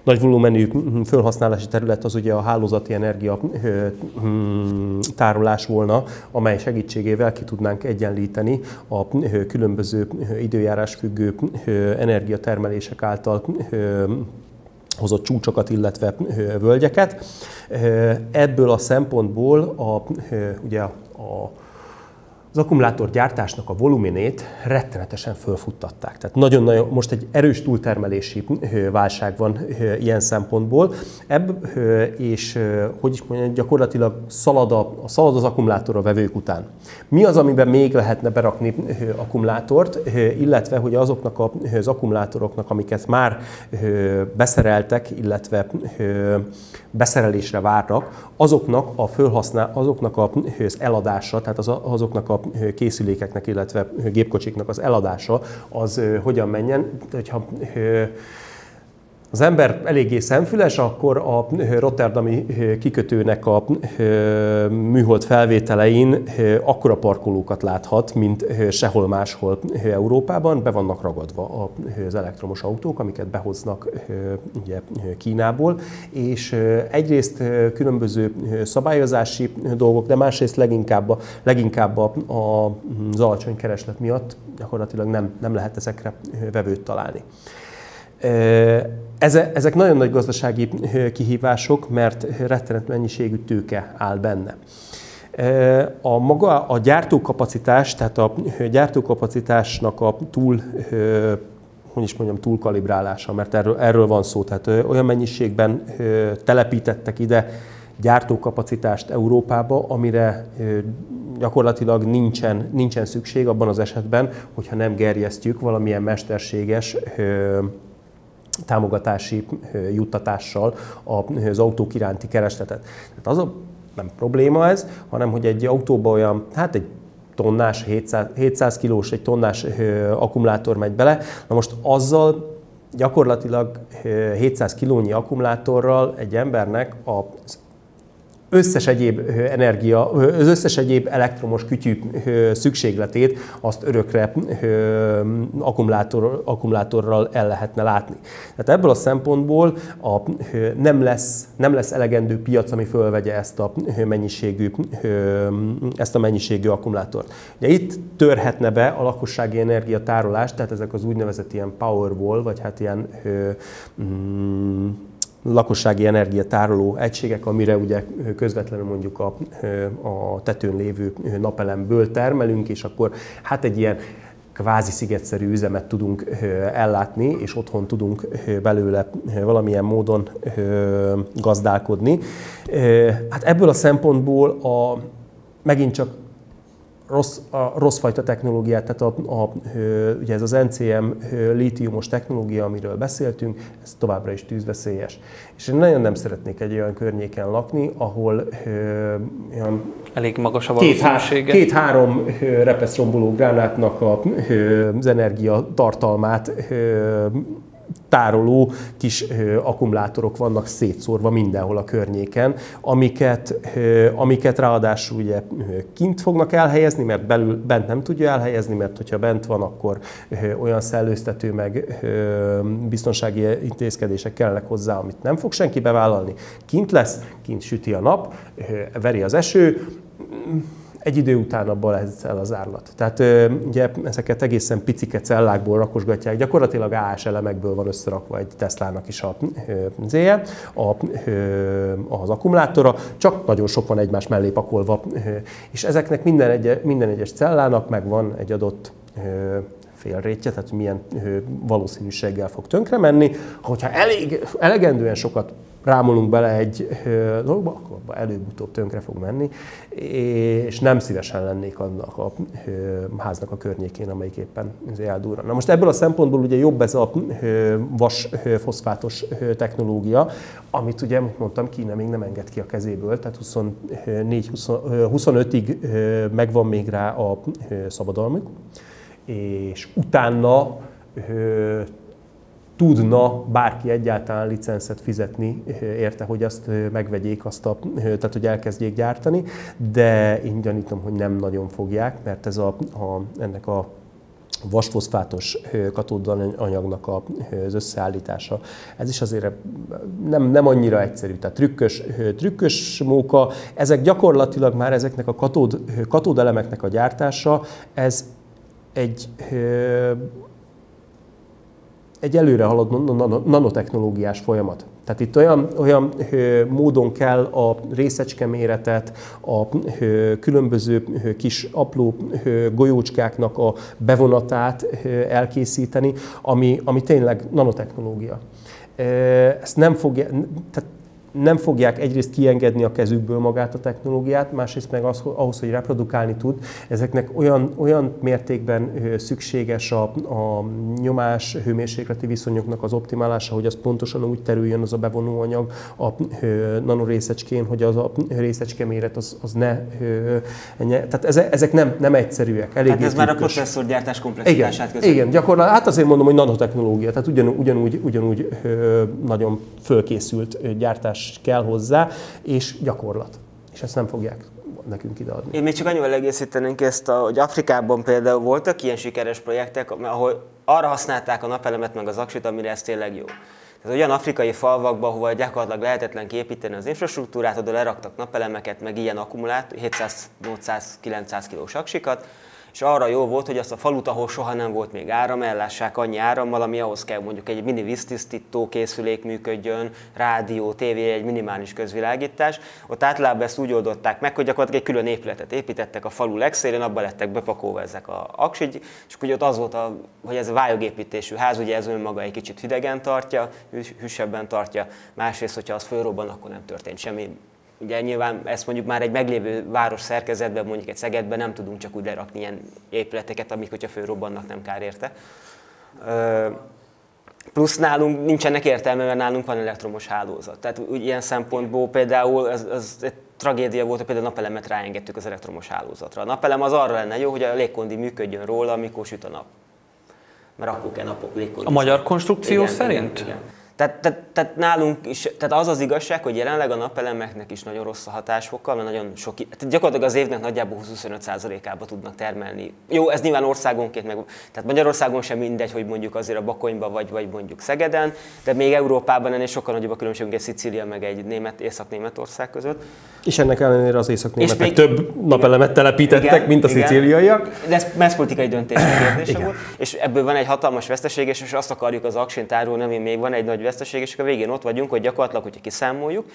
nagy volumenű felhasználási terület az ugye a hálózati energia tárolás volna, amely segítségével ki tudnánk egyenlíteni a különböző időjárásfüggő energiatermelések által hozott csúcsokat, illetve völgyeket. Ebből a szempontból ugye az akkumulátorgyártásnak a volumenét rettenetesen fölfuttatták. Tehát nagyon most egy erős túltermelési válság van ilyen szempontból, és hogy is mondjam, gyakorlatilag szalad az akkumulátor a vevők után. Mi az, amiben még lehetne berakni akkumulátort, illetve hogy azoknak az akkumulátoroknak, amiket már beszereltek, illetve beszerelésre várnak, azoknak az eladása, tehát azoknak a készülékeknek, illetve gépkocsiknak az eladása, az hogyan menjen. Hogyha az ember eléggé szemfüles, akkor a rotterdami kikötőnek a műhold felvételein akkora parkolókat láthat, mint sehol máshol Európában. Be vannak ragadva az elektromos autók, amiket behoznak ugye Kínából, és egyrészt különböző szabályozási dolgok, de másrészt leginkább az alacsony kereslet miatt gyakorlatilag nem lehet ezekre vevőt találni. Ezek nagyon nagy gazdasági kihívások, mert rettenet mennyiségű tőke áll benne. A gyártókapacitás, tehát a gyártókapacitásnak a túlkalibrálása, mert erről van szó, tehát olyan mennyiségben telepítettek ide gyártókapacitást Európába, amire gyakorlatilag nincsen szükség abban az esetben, hogyha nem gerjesztjük valamilyen mesterséges támogatási juttatással az autók iránti keresletet. Tehát az nem probléma ez, hanem hogy egy autóba olyan, hát egy tonnás, 700 kilós, egy tonnás akkumulátor megy bele. Na most azzal gyakorlatilag 700 kilónyi akkumulátorral egy embernek az összes egyéb elektromos kütyű szükségletét azt örökre akkumulátorral el lehetne látni. Tehát ebből a szempontból nem lesz elegendő piac, ami fölvegye ezt a mennyiségű akkumulátort. Ugye itt törhetne be a lakossági energiatárolás, tehát ezek az úgynevezett ilyen Powerwall, vagy hát ilyen lakossági energiatároló egységek, amire ugye közvetlenül mondjuk a tetőn lévő napelemből termelünk, és akkor hát egy ilyen kvázi szigetszerű üzemet tudunk ellátni, és otthon tudunk belőle valamilyen módon gazdálkodni. Hát ebből a szempontból megint csak rossz fajta technológiát, tehát ugye ez az NCM lítiumos technológia, amiről beszéltünk, ez továbbra is tűzveszélyes. És én nagyon nem szeretnék egy olyan környéken lakni, ahol elég magas a valószínűsége. 2-3 repeszromboló gránátnak az energiatartalmát tároló kis akkumulátorok vannak szétszórva mindenhol a környéken, amiket ráadásul ugye kint fognak elhelyezni, mert bent nem tudja elhelyezni, mert hogyha bent van, akkor olyan szellőztető meg biztonsági intézkedések kellnek hozzá, amit nem fog senki bevállalni. Kint lesz, kint süti a nap, veri az eső, egy idő után abban lesz el az árlat. Tehát ugye ezeket egészen picike cellákból rakosgatják, gyakorlatilag AS elemekből van összerakva egy Teslának is az akkumulátora, csak nagyon sok van egymás mellé pakolva, és ezeknek minden egyes cellának megvan egy adott félrétje, tehát milyen valószínűséggel fog tönkre menni. Hogyha elegendően sokat rámolunk bele egy dologba, akkor előbb-utóbb tönkre fog menni, és nem szívesen lennék annak a háznak a környékén, amelyik éppen eldurran. Na most ebből a szempontból ugye jobb ez a vas-foszfátos technológia, amit ugye, mondtam, Kína még nem enged ki a kezéből, tehát 25-ig megvan még rá a szabadalmuk, és utána tudna bárki egyáltalán licenszet fizetni érte, hogy azt megvegyék, tehát hogy elkezdjék gyártani, de én gyanítom, hogy nem nagyon fogják, mert ennek a vasfoszfátos katódanyagnak az összeállítása, ez is azért nem annyira egyszerű, tehát trükkös móka. Ezek gyakorlatilag már ezeknek a katódelemeknek a gyártása, ez egy előre haladó nanotechnológiás folyamat. Tehát itt olyan módon kell a részecskeméretet, a különböző kis apró golyócskáknak a bevonatát elkészíteni, ami tényleg nanotechnológia. Ezt nem fogják egyrészt kiengedni a kezükből magát a technológiát, másrészt meg ahhoz, hogy reprodukálni tud, ezeknek olyan mértékben szükséges a nyomás, hőmérsékleti viszonyoknak az optimálása, hogy az pontosan úgy terüljön az a bevonóanyag a nanorészecskén, hogy az a részecske méret az ne... Tehát ezek nem egyszerűek. Hát ez már a processzorgyártás komplexitását között. Igen, gyakorlatilag, hát azért mondom, hogy nanotechnológia, tehát ugyanúgy nagyon fölkészült gyártás kell hozzá, és gyakorlat. És ezt nem fogják nekünk ideadni. Én még csak annyival egészítenénk ezt, hogy Afrikában például voltak ilyen sikeres projektek, ahol arra használták a napelemet meg az aksit, amire ez tényleg jó. Tehát olyan afrikai falvakban, ahol gyakorlatilag lehetetlen kiépíteni az infrastruktúrát, oda leraktak napelemeket, meg ilyen akkumulátor, 700-800-900 kilós aksikat, és arra jó volt, hogy azt a falut, ahol soha nem volt még áram, ellássák annyi árammal, ami ahhoz kell, mondjuk egy mini víztisztító készülék működjön, rádió, tévé, egy minimális közvilágítás. Ott általában ezt úgy oldották meg, hogy gyakorlatilag egy külön épületet építettek a falu legszélén, abban lettek bepakolva ezek a aksid, és ugye ott az volt, hogy ez a vályogépítésű ház, ugye ez önmaga egy kicsit hidegen tartja, hűsebben tartja, másrészt, hogyha az fölrobban, akkor nem történt semmi. ugye nyilván ezt mondjuk már egy meglévő város szerkezetben, mondjuk egy Szegedben nem tudunk csak úgy lerakni ilyen épületeket, amik, hogyha fölrobbannak, nem kár érte. Plusz nálunk nincsenek értelme, mert nálunk van elektromos hálózat. Tehát ilyen szempontból például az egy tragédia volt, hogy például a napelemet ráengedtük az elektromos hálózatra. A napelem az arra lenne jó, hogy a légkondi működjön róla, amikor süt a nap. Mert akkor kell napok légkondi. A magyar konstrukció szerint? Igen. Tehát nálunk is, tehát az az igazság, hogy jelenleg a napelemeknek is nagyon rossz a hatásfokkal, mert nagyon sok, tehát gyakorlatilag az évnek nagyjából 25%-ába tudnak termelni. Jó, ez nyilván országonként, tehát Magyarországon sem mindegy, hogy mondjuk azért a Bakonyba vagy mondjuk Szegeden, de még Európában ennél sokkal nagyobb a különbségünk egy Szicília meg egy Észak-Németország között. És ennek ellenére az észak-németek több napelemet telepítettek, igen, mint a szicíliaiak. De ez mezpolitikai döntés kérdése volt, és ebből van egy hatalmas veszteség, és azt akarjuk az aksintárról, nem még van egy nagy veszteség, és a végén ott vagyunk, hogy gyakorlatilag, hogyha kiszámoljuk,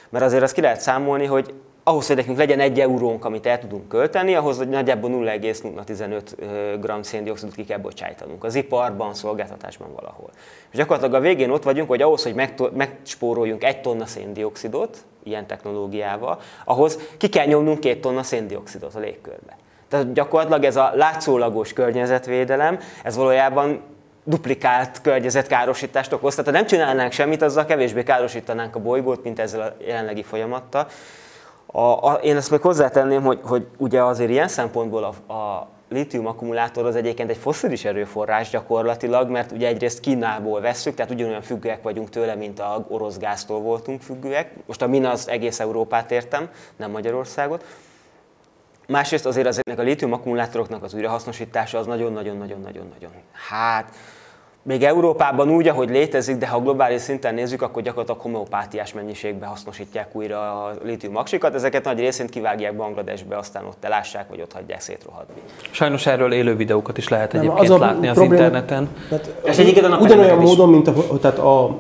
mert azért azt ki lehet számolni, hogy ahhoz, hogy nekünk legyen 1 eurónk, amit el tudunk költeni, ahhoz hogy nagyjából 0,015 g széndioxidot ki kell bocsájtanunk az iparban, szolgáltatásban valahol. És gyakorlatilag a végén ott vagyunk, hogy ahhoz, hogy megspóroljunk 1 tonna széndioxidot ilyen technológiával, ahhoz ki kell nyomnunk 2 tonna széndioxidot a légkörbe. Tehát gyakorlatilag ez a látszólagos környezetvédelem, ez valójában duplikált környezetkárosítást okoz. Tehát ha nem csinálnánk semmit, azzal kevésbé károsítanánk a bolygót, mint ezzel a jelenlegi folyamattal. Én ezt még hozzátenném, hogy ugye azért ilyen szempontból a lítium akkumulátor az egyébként egy fosszilis erőforrás gyakorlatilag, mert ugye egyrészt Kínából vesszük, tehát ugyanolyan függőek vagyunk tőle, mint az orosz gáztól voltunk függőek. Most a min az egész Európát értem, nem Magyarországot. Másrészt azért ezeknek a lítium akkumulátoroknak az újrahasznosítása az nagyon-nagyon-nagyon-nagyon-nagyon. Hát, még Európában úgy, ahogy létezik, de ha globális szinten nézzük, akkor gyakorlatilag homeopátiás mennyiségben hasznosítják újra a lítium aksikat. Ezeket nagy részint kivágják Bangladesbe, aztán ott elássák, vagy ott hagyják szétrohadni. Sajnos erről élő videókat is lehet egyébként látni az interneten. Ugyanolyan módon, mint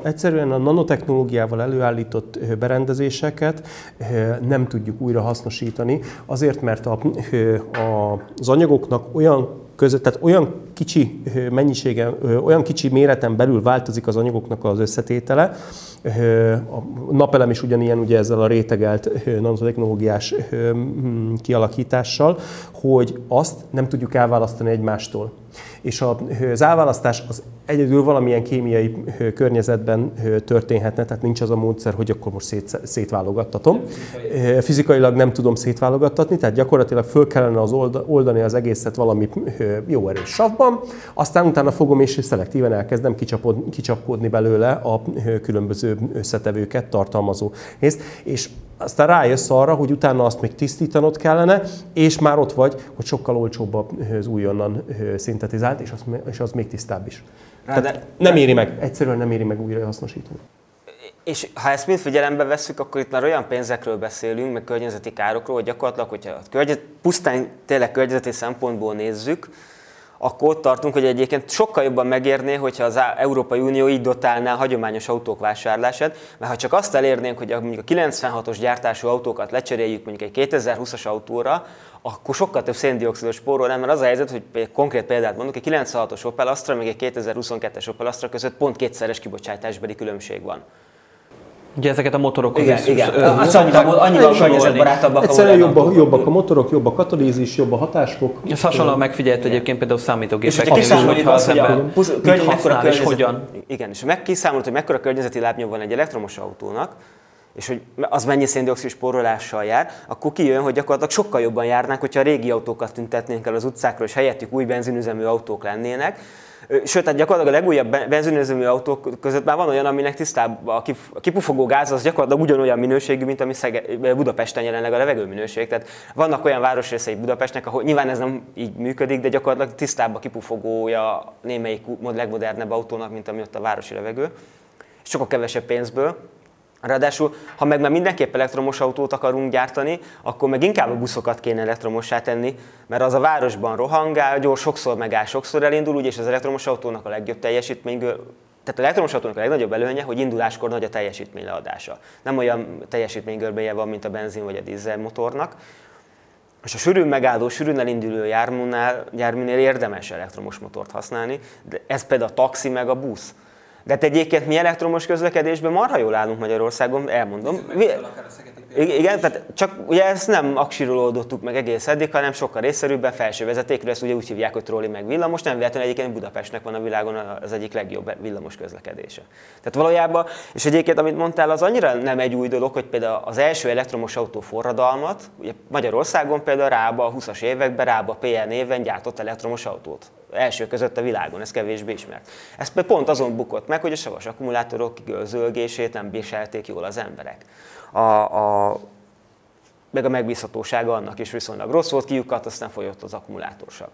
egyszerűen a nanotechnológiával előállított berendezéseket nem tudjuk újra hasznosítani, azért, mert az anyagoknak tehát olyan kicsi mennyiségen, olyan kicsi méreten belül változik az anyagoknak az összetétele. A napelem is ugyanilyen, ugye ezzel a rétegelt nanotechnológiás kialakítással, hogy azt nem tudjuk elválasztani egymástól. És az elválasztás az egyedül valamilyen kémiai környezetben történhetne, tehát nincs az a módszer, hogy akkor most szétválogattatom. Fizikailag nem tudom szétválogattatni, tehát gyakorlatilag föl kellene oldani az egészet valami jó erős savban, aztán utána fogom és szelektíven elkezdem kicsapkodni belőle a különböző összetevőket tartalmazó részt, és aztán rájössz arra, hogy utána azt még tisztítanod kellene, és már ott vagy, hogy sokkal olcsóbb az újonnan szintetizált, és az még tisztább is. Tehát nem éri meg, egyszerűen nem éri meg újra hasznosítani. És ha ezt mind figyelembe vesszük, akkor itt már olyan pénzekről beszélünk, meg környezeti károkról, hogy gyakorlatilag, hogyha pusztán tényleg környezeti szempontból nézzük, akkor ott tartunk, hogy egyébként sokkal jobban megérné, hogyha az Európai Unió így dotálná a hagyományos autók vásárlását, mert ha csak azt elérnénk, hogy mondjuk a 96-os gyártású autókat lecseréljük mondjuk egy 2020-as autóra, akkor sokkal több széndioxidot spórolná, mert az a helyzet, hogy konkrét példát mondok, egy 96-os Opel Astra, még egy 2022-es Opel Astra között pont 2-szeres kibocsátásbeli különbség van. Ugye ezeket a motorokhoz igen. Annyival környezetbarátabbak. Egyszerűen jobbak a motorok, jobb a katalízis, jobb a hatásfok. Ez hasonlóan megfigyelt egyébként például számítógépeknél. És kiszámoljuk azt, hogy mekkora igen, és kiszámolod, hogy mekkora környezeti lábnyom van egy elektromos autónak, és hogy az mennyi széndioxid spórolással jár, akkor kijön, hogy gyakorlatilag sokkal jobban járnánk, hogyha a régi autókat tüntetnénk el az utcákról, és helyettük új benzinüzemű autók lennének. Sőt, tehát gyakorlatilag a legújabb benzinüzemű autók között már van olyan, aminek tisztább a kipufogó gáz, az gyakorlatilag ugyanolyan minőségű, mint ami Budapesten jelenleg a levegőminőség. Tehát vannak olyan városrészei Budapestnek, ahol nyilván ez nem így működik, de gyakorlatilag tisztább a kipufogója némelyik legmodernebb autónak, mint ami ott a városi levegő. És sokkal kevesebb pénzből. Ráadásul, ha meg már mindenképp elektromos autót akarunk gyártani, akkor meg inkább a buszokat kéne elektromossá tenni, mert az a városban rohangál, gyors, sokszor megáll, sokszor elindul, úgyis az elektromos autónak a legjobb teljesítményből, tehát a elektromos autónak a legnagyobb előnye, hogy induláskor nagy a teljesítmény leadása. Nem olyan teljesítménygörbéje van, mint a benzin vagy a dízel motornak. És a sűrűn megálló, sűrűn elinduló járműnél érdemes elektromos motort használni, de ez például a taxi meg a busz. De egyébként mi elektromos közlekedésben marha jól állunk Magyarországon, elmondom. Igen, tehát csak ugye ezt nem aksiról oldottuk meg egész eddig, hanem sokkal észszerűbben felső vezetékről, ezt ugye úgy hívják, hogy trolli meg villamos, nem véletlenül egyébként Budapestnek van a világon az egyik legjobb villamos közlekedése. Tehát valójában, és egyébként amit mondtál, az annyira nem egy új dolog, hogy például az első elektromos autó forradalmat, ugye Magyarországon például Rába a 20-as években, Rába PL néven gyártott elektromos autót. Első között a világon, ez kevésbé ismert. Ez pont azon bukott meg, hogy a savas akkumulátorok zölgését nem viselték jól az emberek. Meg a megbízhatósága annak is viszonylag rossz volt, kiukadt, aztán folyott az akkumulátorsav.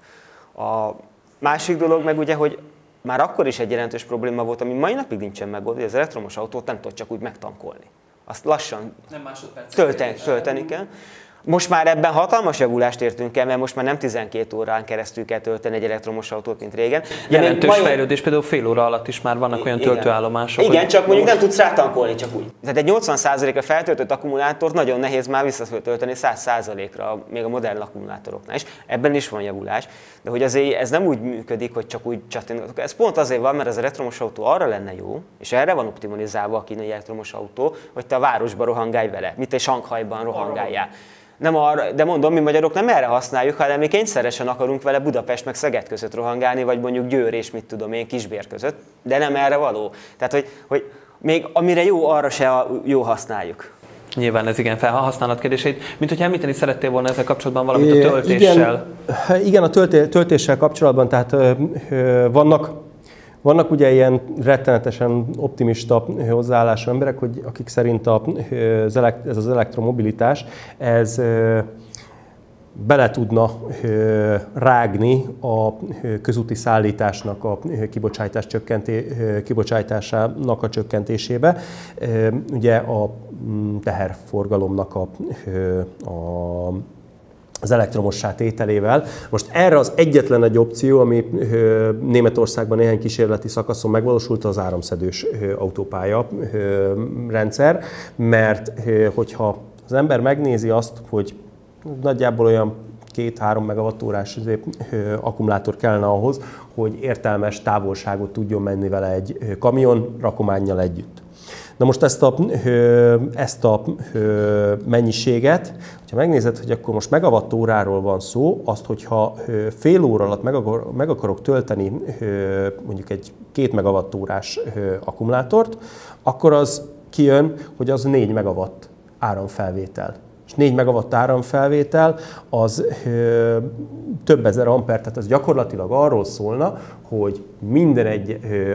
A másik dolog meg ugye, hogy már akkor is egy jelentős probléma volt, ami mai napig nincsen megoldva, hogy az elektromos autót nem tud csak úgy megtankolni. Azt lassan tölteni kell. Most már ebben hatalmas javulást értünk el, mert most már nem 12 órán keresztül kell tölteni egy elektromos autót, mint régen. Jelentős fejlődés, például fél óra alatt is már vannak olyan töltőállomások. Igen, csak mondjuk nem tudsz rátankolni csak úgy. Tehát egy 80%-ra feltöltött akkumulátort nagyon nehéz már visszatölteni 100%-ra, még a modern akkumulátoroknál is. Ebben is van javulás, de hogy azért ez nem úgy működik, hogy csak úgy csattingatok. Ez pont azért van, mert az elektromos autó arra lenne jó, és erre van optimalizálva a kínai elektromos autó, hogy te a városba rohangálj vele, mint egy Sanghajban rohangáljál. Nem arra, de mondom, mi magyarok nem erre használjuk, hanem mi kényszeresen akarunk vele Budapest meg Szeged között rohangálni, vagy mondjuk Győr és mit tudom én, Kisbér között, de nem erre való. Tehát, hogy még amire jó, arra se jó használjuk. Nyilván ez igen, felhasználat kérdéseit. Mint hogy említeni szerettél volna ezzel kapcsolatban valamit a töltéssel? Igen, a töltéssel kapcsolatban, tehát vannak ugye ilyen rettenetesen optimista hozzáállású emberek, akik szerint ez az elektromobilitás, ez bele tudna rágni a közúti szállításnak a kibocsátásának a csökkentésébe. Ugye a teherforgalomnak az elektromossá tételével. Most erre az egyetlen egy opció, ami Németországban néhány kísérleti szakaszon megvalósult, az áramszedős autópálya rendszer, mert hogyha az ember megnézi azt, hogy nagyjából olyan 2-3 megawattórás akkumulátor kellene ahhoz, hogy értelmes távolságot tudjon menni vele egy kamion rakománnyal együtt. Na most ezt a mennyiséget, ha megnézed, hogy akkor most megawattóráról van szó, azt, hogyha fél óra alatt meg akarok tölteni mondjuk egy 2 megawattórás akkumulátort, akkor az kijön, hogy az 4 megawatt áramfelvétel. És 4 megawatt áramfelvétel az több ezer amper, tehát az gyakorlatilag arról szólna, hogy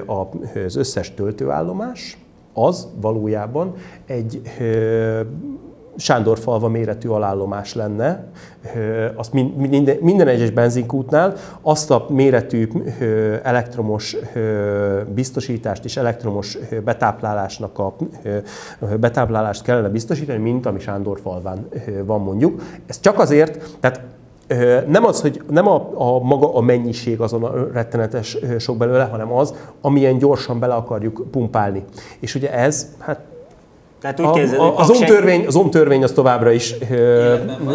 az összes töltőállomás, az valójában egy Sándorfalva méretű alállomás lenne, azt minden egyes benzinkútnál azt a méretű elektromos biztosítást és elektromos betáplálást kellene biztosítani, mint ami Sándorfalván van mondjuk. Ez csak azért, tehát nem maga a mennyiség azon a rettenetes sok belőle, hanem az, amilyen gyorsan bele akarjuk pumpálni. És ugye ez, hát az OM-törvény az továbbra is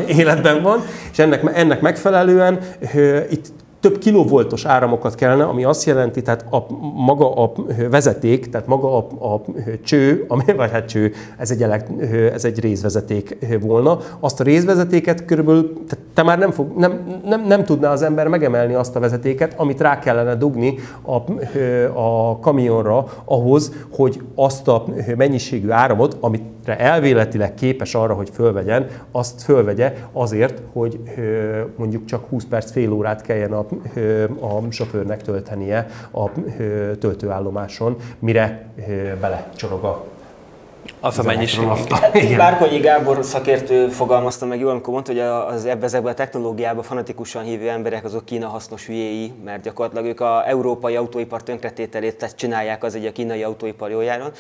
életben van, és ennek megfelelően itt több kilovoltos áramokat kellene, ami azt jelenti, tehát maga a vezeték, tehát maga a cső, vagy hát cső, ez egy rézvezeték volna. Azt a rézvezetéket körülbelül, te már nem tudná az ember megemelni azt a vezetéket, amit rá kellene dugni a kamionra ahhoz, hogy azt a mennyiségű áramot, amitre elvéletileg képes arra, hogy fölvegyen, azt fölvegye azért, hogy mondjuk csak 20 perc, fél órát kelljen a sofőrnek töltenie a töltőállomáson, mire belecsorog az a mennyiség. Bárkonyi Gábor szakértő fogalmazta meg jól, amikor mondta, hogy ezekben a technológiában fanatikusan hívő emberek azok Kína hasznos hülyéi, mert gyakorlatilag ők az európai autóipar tönkretételét csinálják az egy a kínai autóipar jójáron.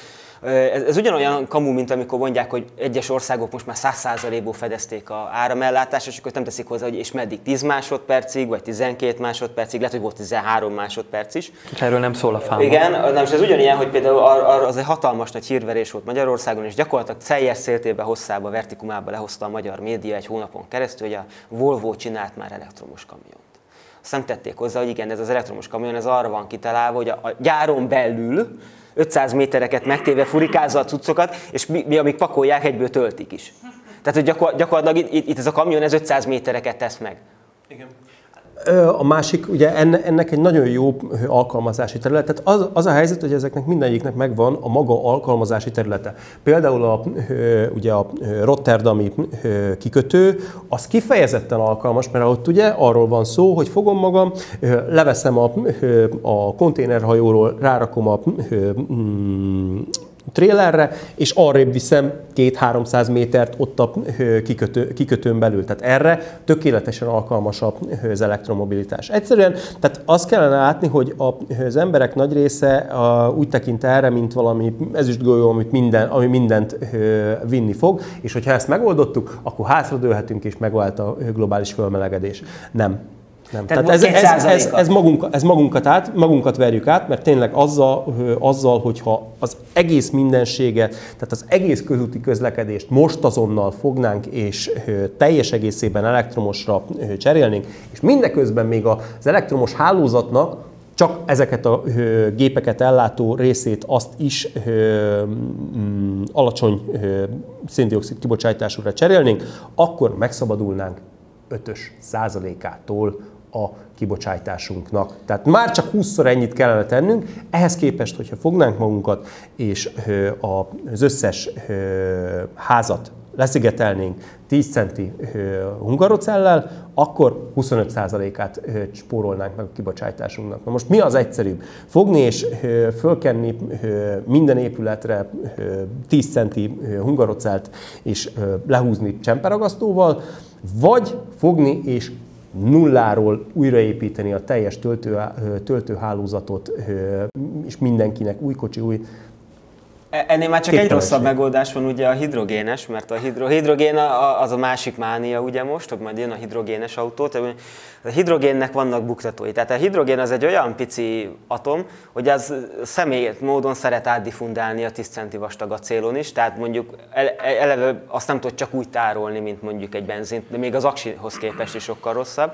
Ez ugyanolyan kamu, mint amikor mondják, hogy egyes országok most már 100%-ból fedezték az áramellátást, és akkor nem teszik hozzá, hogy és meddig 10 másodpercig, vagy 12 másodpercig, lehet, hogy volt 13 másodperc is. És erről nem szól a fáma. Igen, nem, és ez ugyanilyen, hogy például az egy hatalmas nagy hírverés volt Magyarországon, és gyakorlatilag teljes széltébe, hosszába, vertikumába lehozta a magyar média egy hónapon keresztül, hogy a Volvo csinált már elektromos kamiont. Azt nem tették hozzá, hogy igen, ez az elektromos kamion, ez arra van kitalálva, hogy a gyáron belül 500 métereket megtéve furikázza a cuccokat, és mi amíg pakolják, egyből töltik is. Tehát, hogy gyakorlatilag itt ez a kamion, ez 500 métereket tesz meg. Igen. A másik, ugye ennek egy nagyon jó alkalmazási terület. Tehát az a helyzet, hogy ezeknek mindegyiknek megvan a maga alkalmazási területe. Például ugye a rotterdami kikötő, az kifejezetten alkalmas, mert ott ugye arról van szó, hogy fogom magam, leveszem a konténerhajóról, rárakom a trélerre, és arrébb viszem 200-300 métert ott a kikötőn belül. Tehát erre tökéletesen alkalmas az elektromobilitás. Egyszerűen, tehát azt kellene látni, hogy az emberek nagy része úgy tekint erre, mint valami ezüstgolyó, ami mindent vinni fog, és hogyha ezt megoldottuk, akkor hátradőlhetünk, és megvált a globális felmelegedés. Nem. Tehát ez magunkat verjük át, mert tényleg azzal, hogyha az egész mindenséget, tehát az egész közúti közlekedést most azonnal fognánk, és teljes egészében elektromosra cserélnénk, és mindeközben még az elektromos hálózatnak csak ezeket a gépeket ellátó részét azt is alacsony szén-dioxid kibocsátásúra cserélnénk, akkor megszabadulnánk 5%-ától a kibocsátásunknak. Tehát már csak 20-szor ennyit kellene tennünk, ehhez képest, hogyha fognánk magunkat, és az összes házat leszigetelnénk 10 centi hungarocellel, akkor 25%-át spórolnánk meg a kibocsátásunknak. Na most mi az egyszerűbb? Fogni és fölkenni minden épületre 10 centi hungarocelt és lehúzni csemperagasztóval, vagy fogni és nulláról újraépíteni a teljes töltőhálózatot, és mindenkinek új kocsi, új... Ennél már csak egy rosszabb megoldás van, ugye a hidrogénes, mert a hidrogén az a másik mánia ugye most, hogy majd jön a hidrogénes autó. A hidrogénnek vannak buktatói. Tehát a hidrogén az egy olyan pici atom, hogy az személyes módon szeret átdifundálni a 10 centi vastag acélon is, tehát mondjuk eleve azt nem tud csak úgy tárolni, mint mondjuk egy benzint, de még az aksihoz képest is sokkal rosszabb.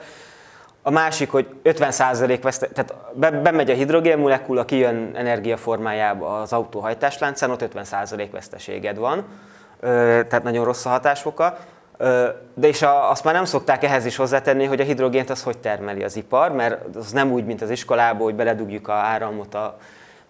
A másik, hogy 50% tehát bemegy a hidrogén molekula, kijön energia formájába az autó hajtásláncán, ott 50% veszteséged van, tehát nagyon rossz a hatásfoka. De és azt már nem szokták ehhez is hozzátenni, hogy a hidrogént az hogy termeli az ipar, mert az nem úgy, mint az iskolában, hogy beledugjuk a áramot a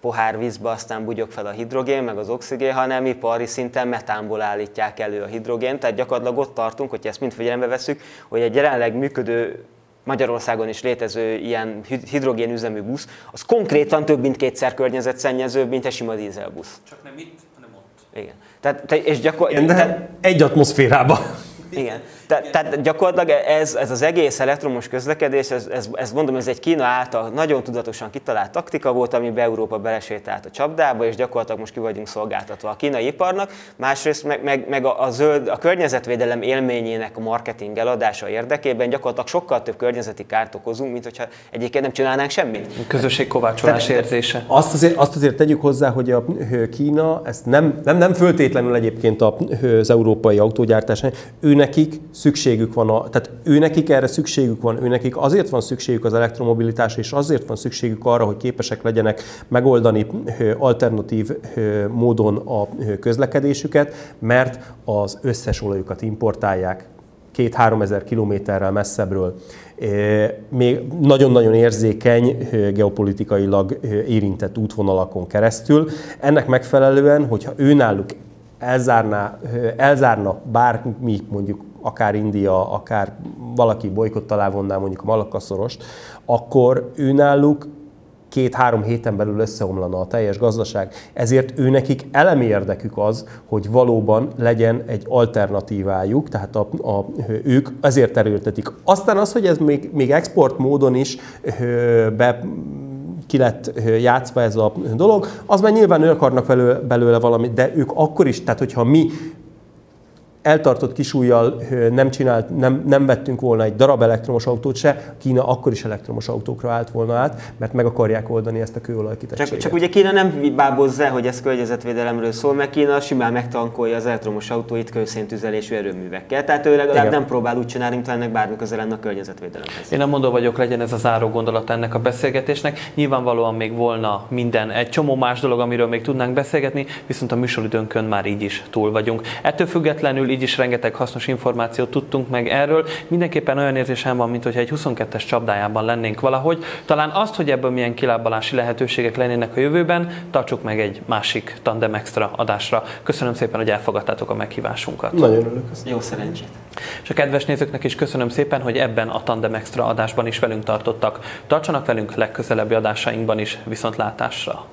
pohár vízbe, aztán bugyog fel a hidrogén, meg az oxigén, hanem ipari szinten metánból állítják elő a hidrogént. Tehát gyakorlatilag ott tartunk, hogyha ezt mind figyelembe vesszük, hogy egy jelenleg működő, Magyarországon is létező ilyen hidrogénüzemű busz, az konkrétan több mint 2-szer környezetszennyezőbb, mint egy sima dízelbusz. Csak nem itt, hanem ott. Igen. Tehát egy atmoszférában. Igen. Tehát gyakorlatilag ez az egész elektromos közlekedés, ez mondom, ez egy Kína által nagyon tudatosan kitalált taktika volt, amiben Európa belesétált a csapdába, és gyakorlatilag most ki vagyunk szolgáltatva a kínai iparnak. Másrészt meg a környezetvédelem élményének a marketing eladása érdekében gyakorlatilag sokkal több környezeti kárt okozunk, mint hogyha egyébként nem csinálnánk semmit. Közösségkovácsolás érzése. Azt azért tegyük hozzá, hogy a Kína ezt nem föltétlenül egyébként az európai autógyártásán, őnekik szükségük van, tehát őnekik erre szükségük van, őnekik azért van szükségük az elektromobilitásra, és azért van szükségük arra, hogy képesek legyenek megoldani alternatív módon a közlekedésüket, mert az összes olajukat importálják 2-3 ezer kilométerrel messzebbről. Még nagyon-nagyon érzékeny, geopolitikailag érintett útvonalakon keresztül. Ennek megfelelően, hogyha őnáluk elzárna bármi, mondjuk akár India, akár valaki bojkott alá vonná mondjuk a Malakka-szorost, akkor őnáluk 2-3 héten belül összeomlana a teljes gazdaság. Ezért őnekik elemi érdekük az, hogy valóban legyen egy alternatívájuk, tehát ők ezért erőltetik. Aztán az, hogy ez még export módon is ki lett játszva ez a dolog, az már nyilván ők akarnak belőle valamit, de ők akkor is, tehát hogyha mi eltartott kisújjal nem vettünk volna egy darab elektromos autót se, Kína akkor is elektromos autókra állt volna át, mert meg akarják oldani ezt a kőolajkitettséget. Csak ugye Kína nem bábozza, hogy ez környezetvédelemről szól, mert Kína simán megtankolja az elektromos autóit kőszéntüzelésű erőművekkel. Tehát ő legalább nem próbál úgy csinálni, mint ennek bármi köze lenne a környezetvédelemhez. Én nem mondó vagyok, legyen ez a záró gondolat ennek a beszélgetésnek. Nyilvánvalóan még volna egy csomó más dolog, amiről még tudnánk beszélgetni, viszont a műsoridőnkön már így is túl vagyunk. Ettől függetlenül így is rengeteg hasznos információt tudtunk meg erről. Mindenképpen olyan érzésem van, mintha egy 22-es csapdájában lennénk valahogy. Talán azt, hogy ebből milyen kilábalási lehetőségek lennének a jövőben, tartsuk meg egy másik Tandem Extra adásra. Köszönöm szépen, hogy elfogadtátok a meghívásunkat. Nagyon örülök. Jó szerencsét. És a kedves nézőknek is köszönöm szépen, hogy ebben a Tandem Extra adásban is velünk tartottak. Tartsanak velünk legközelebbi adásainkban is, viszontlátásra!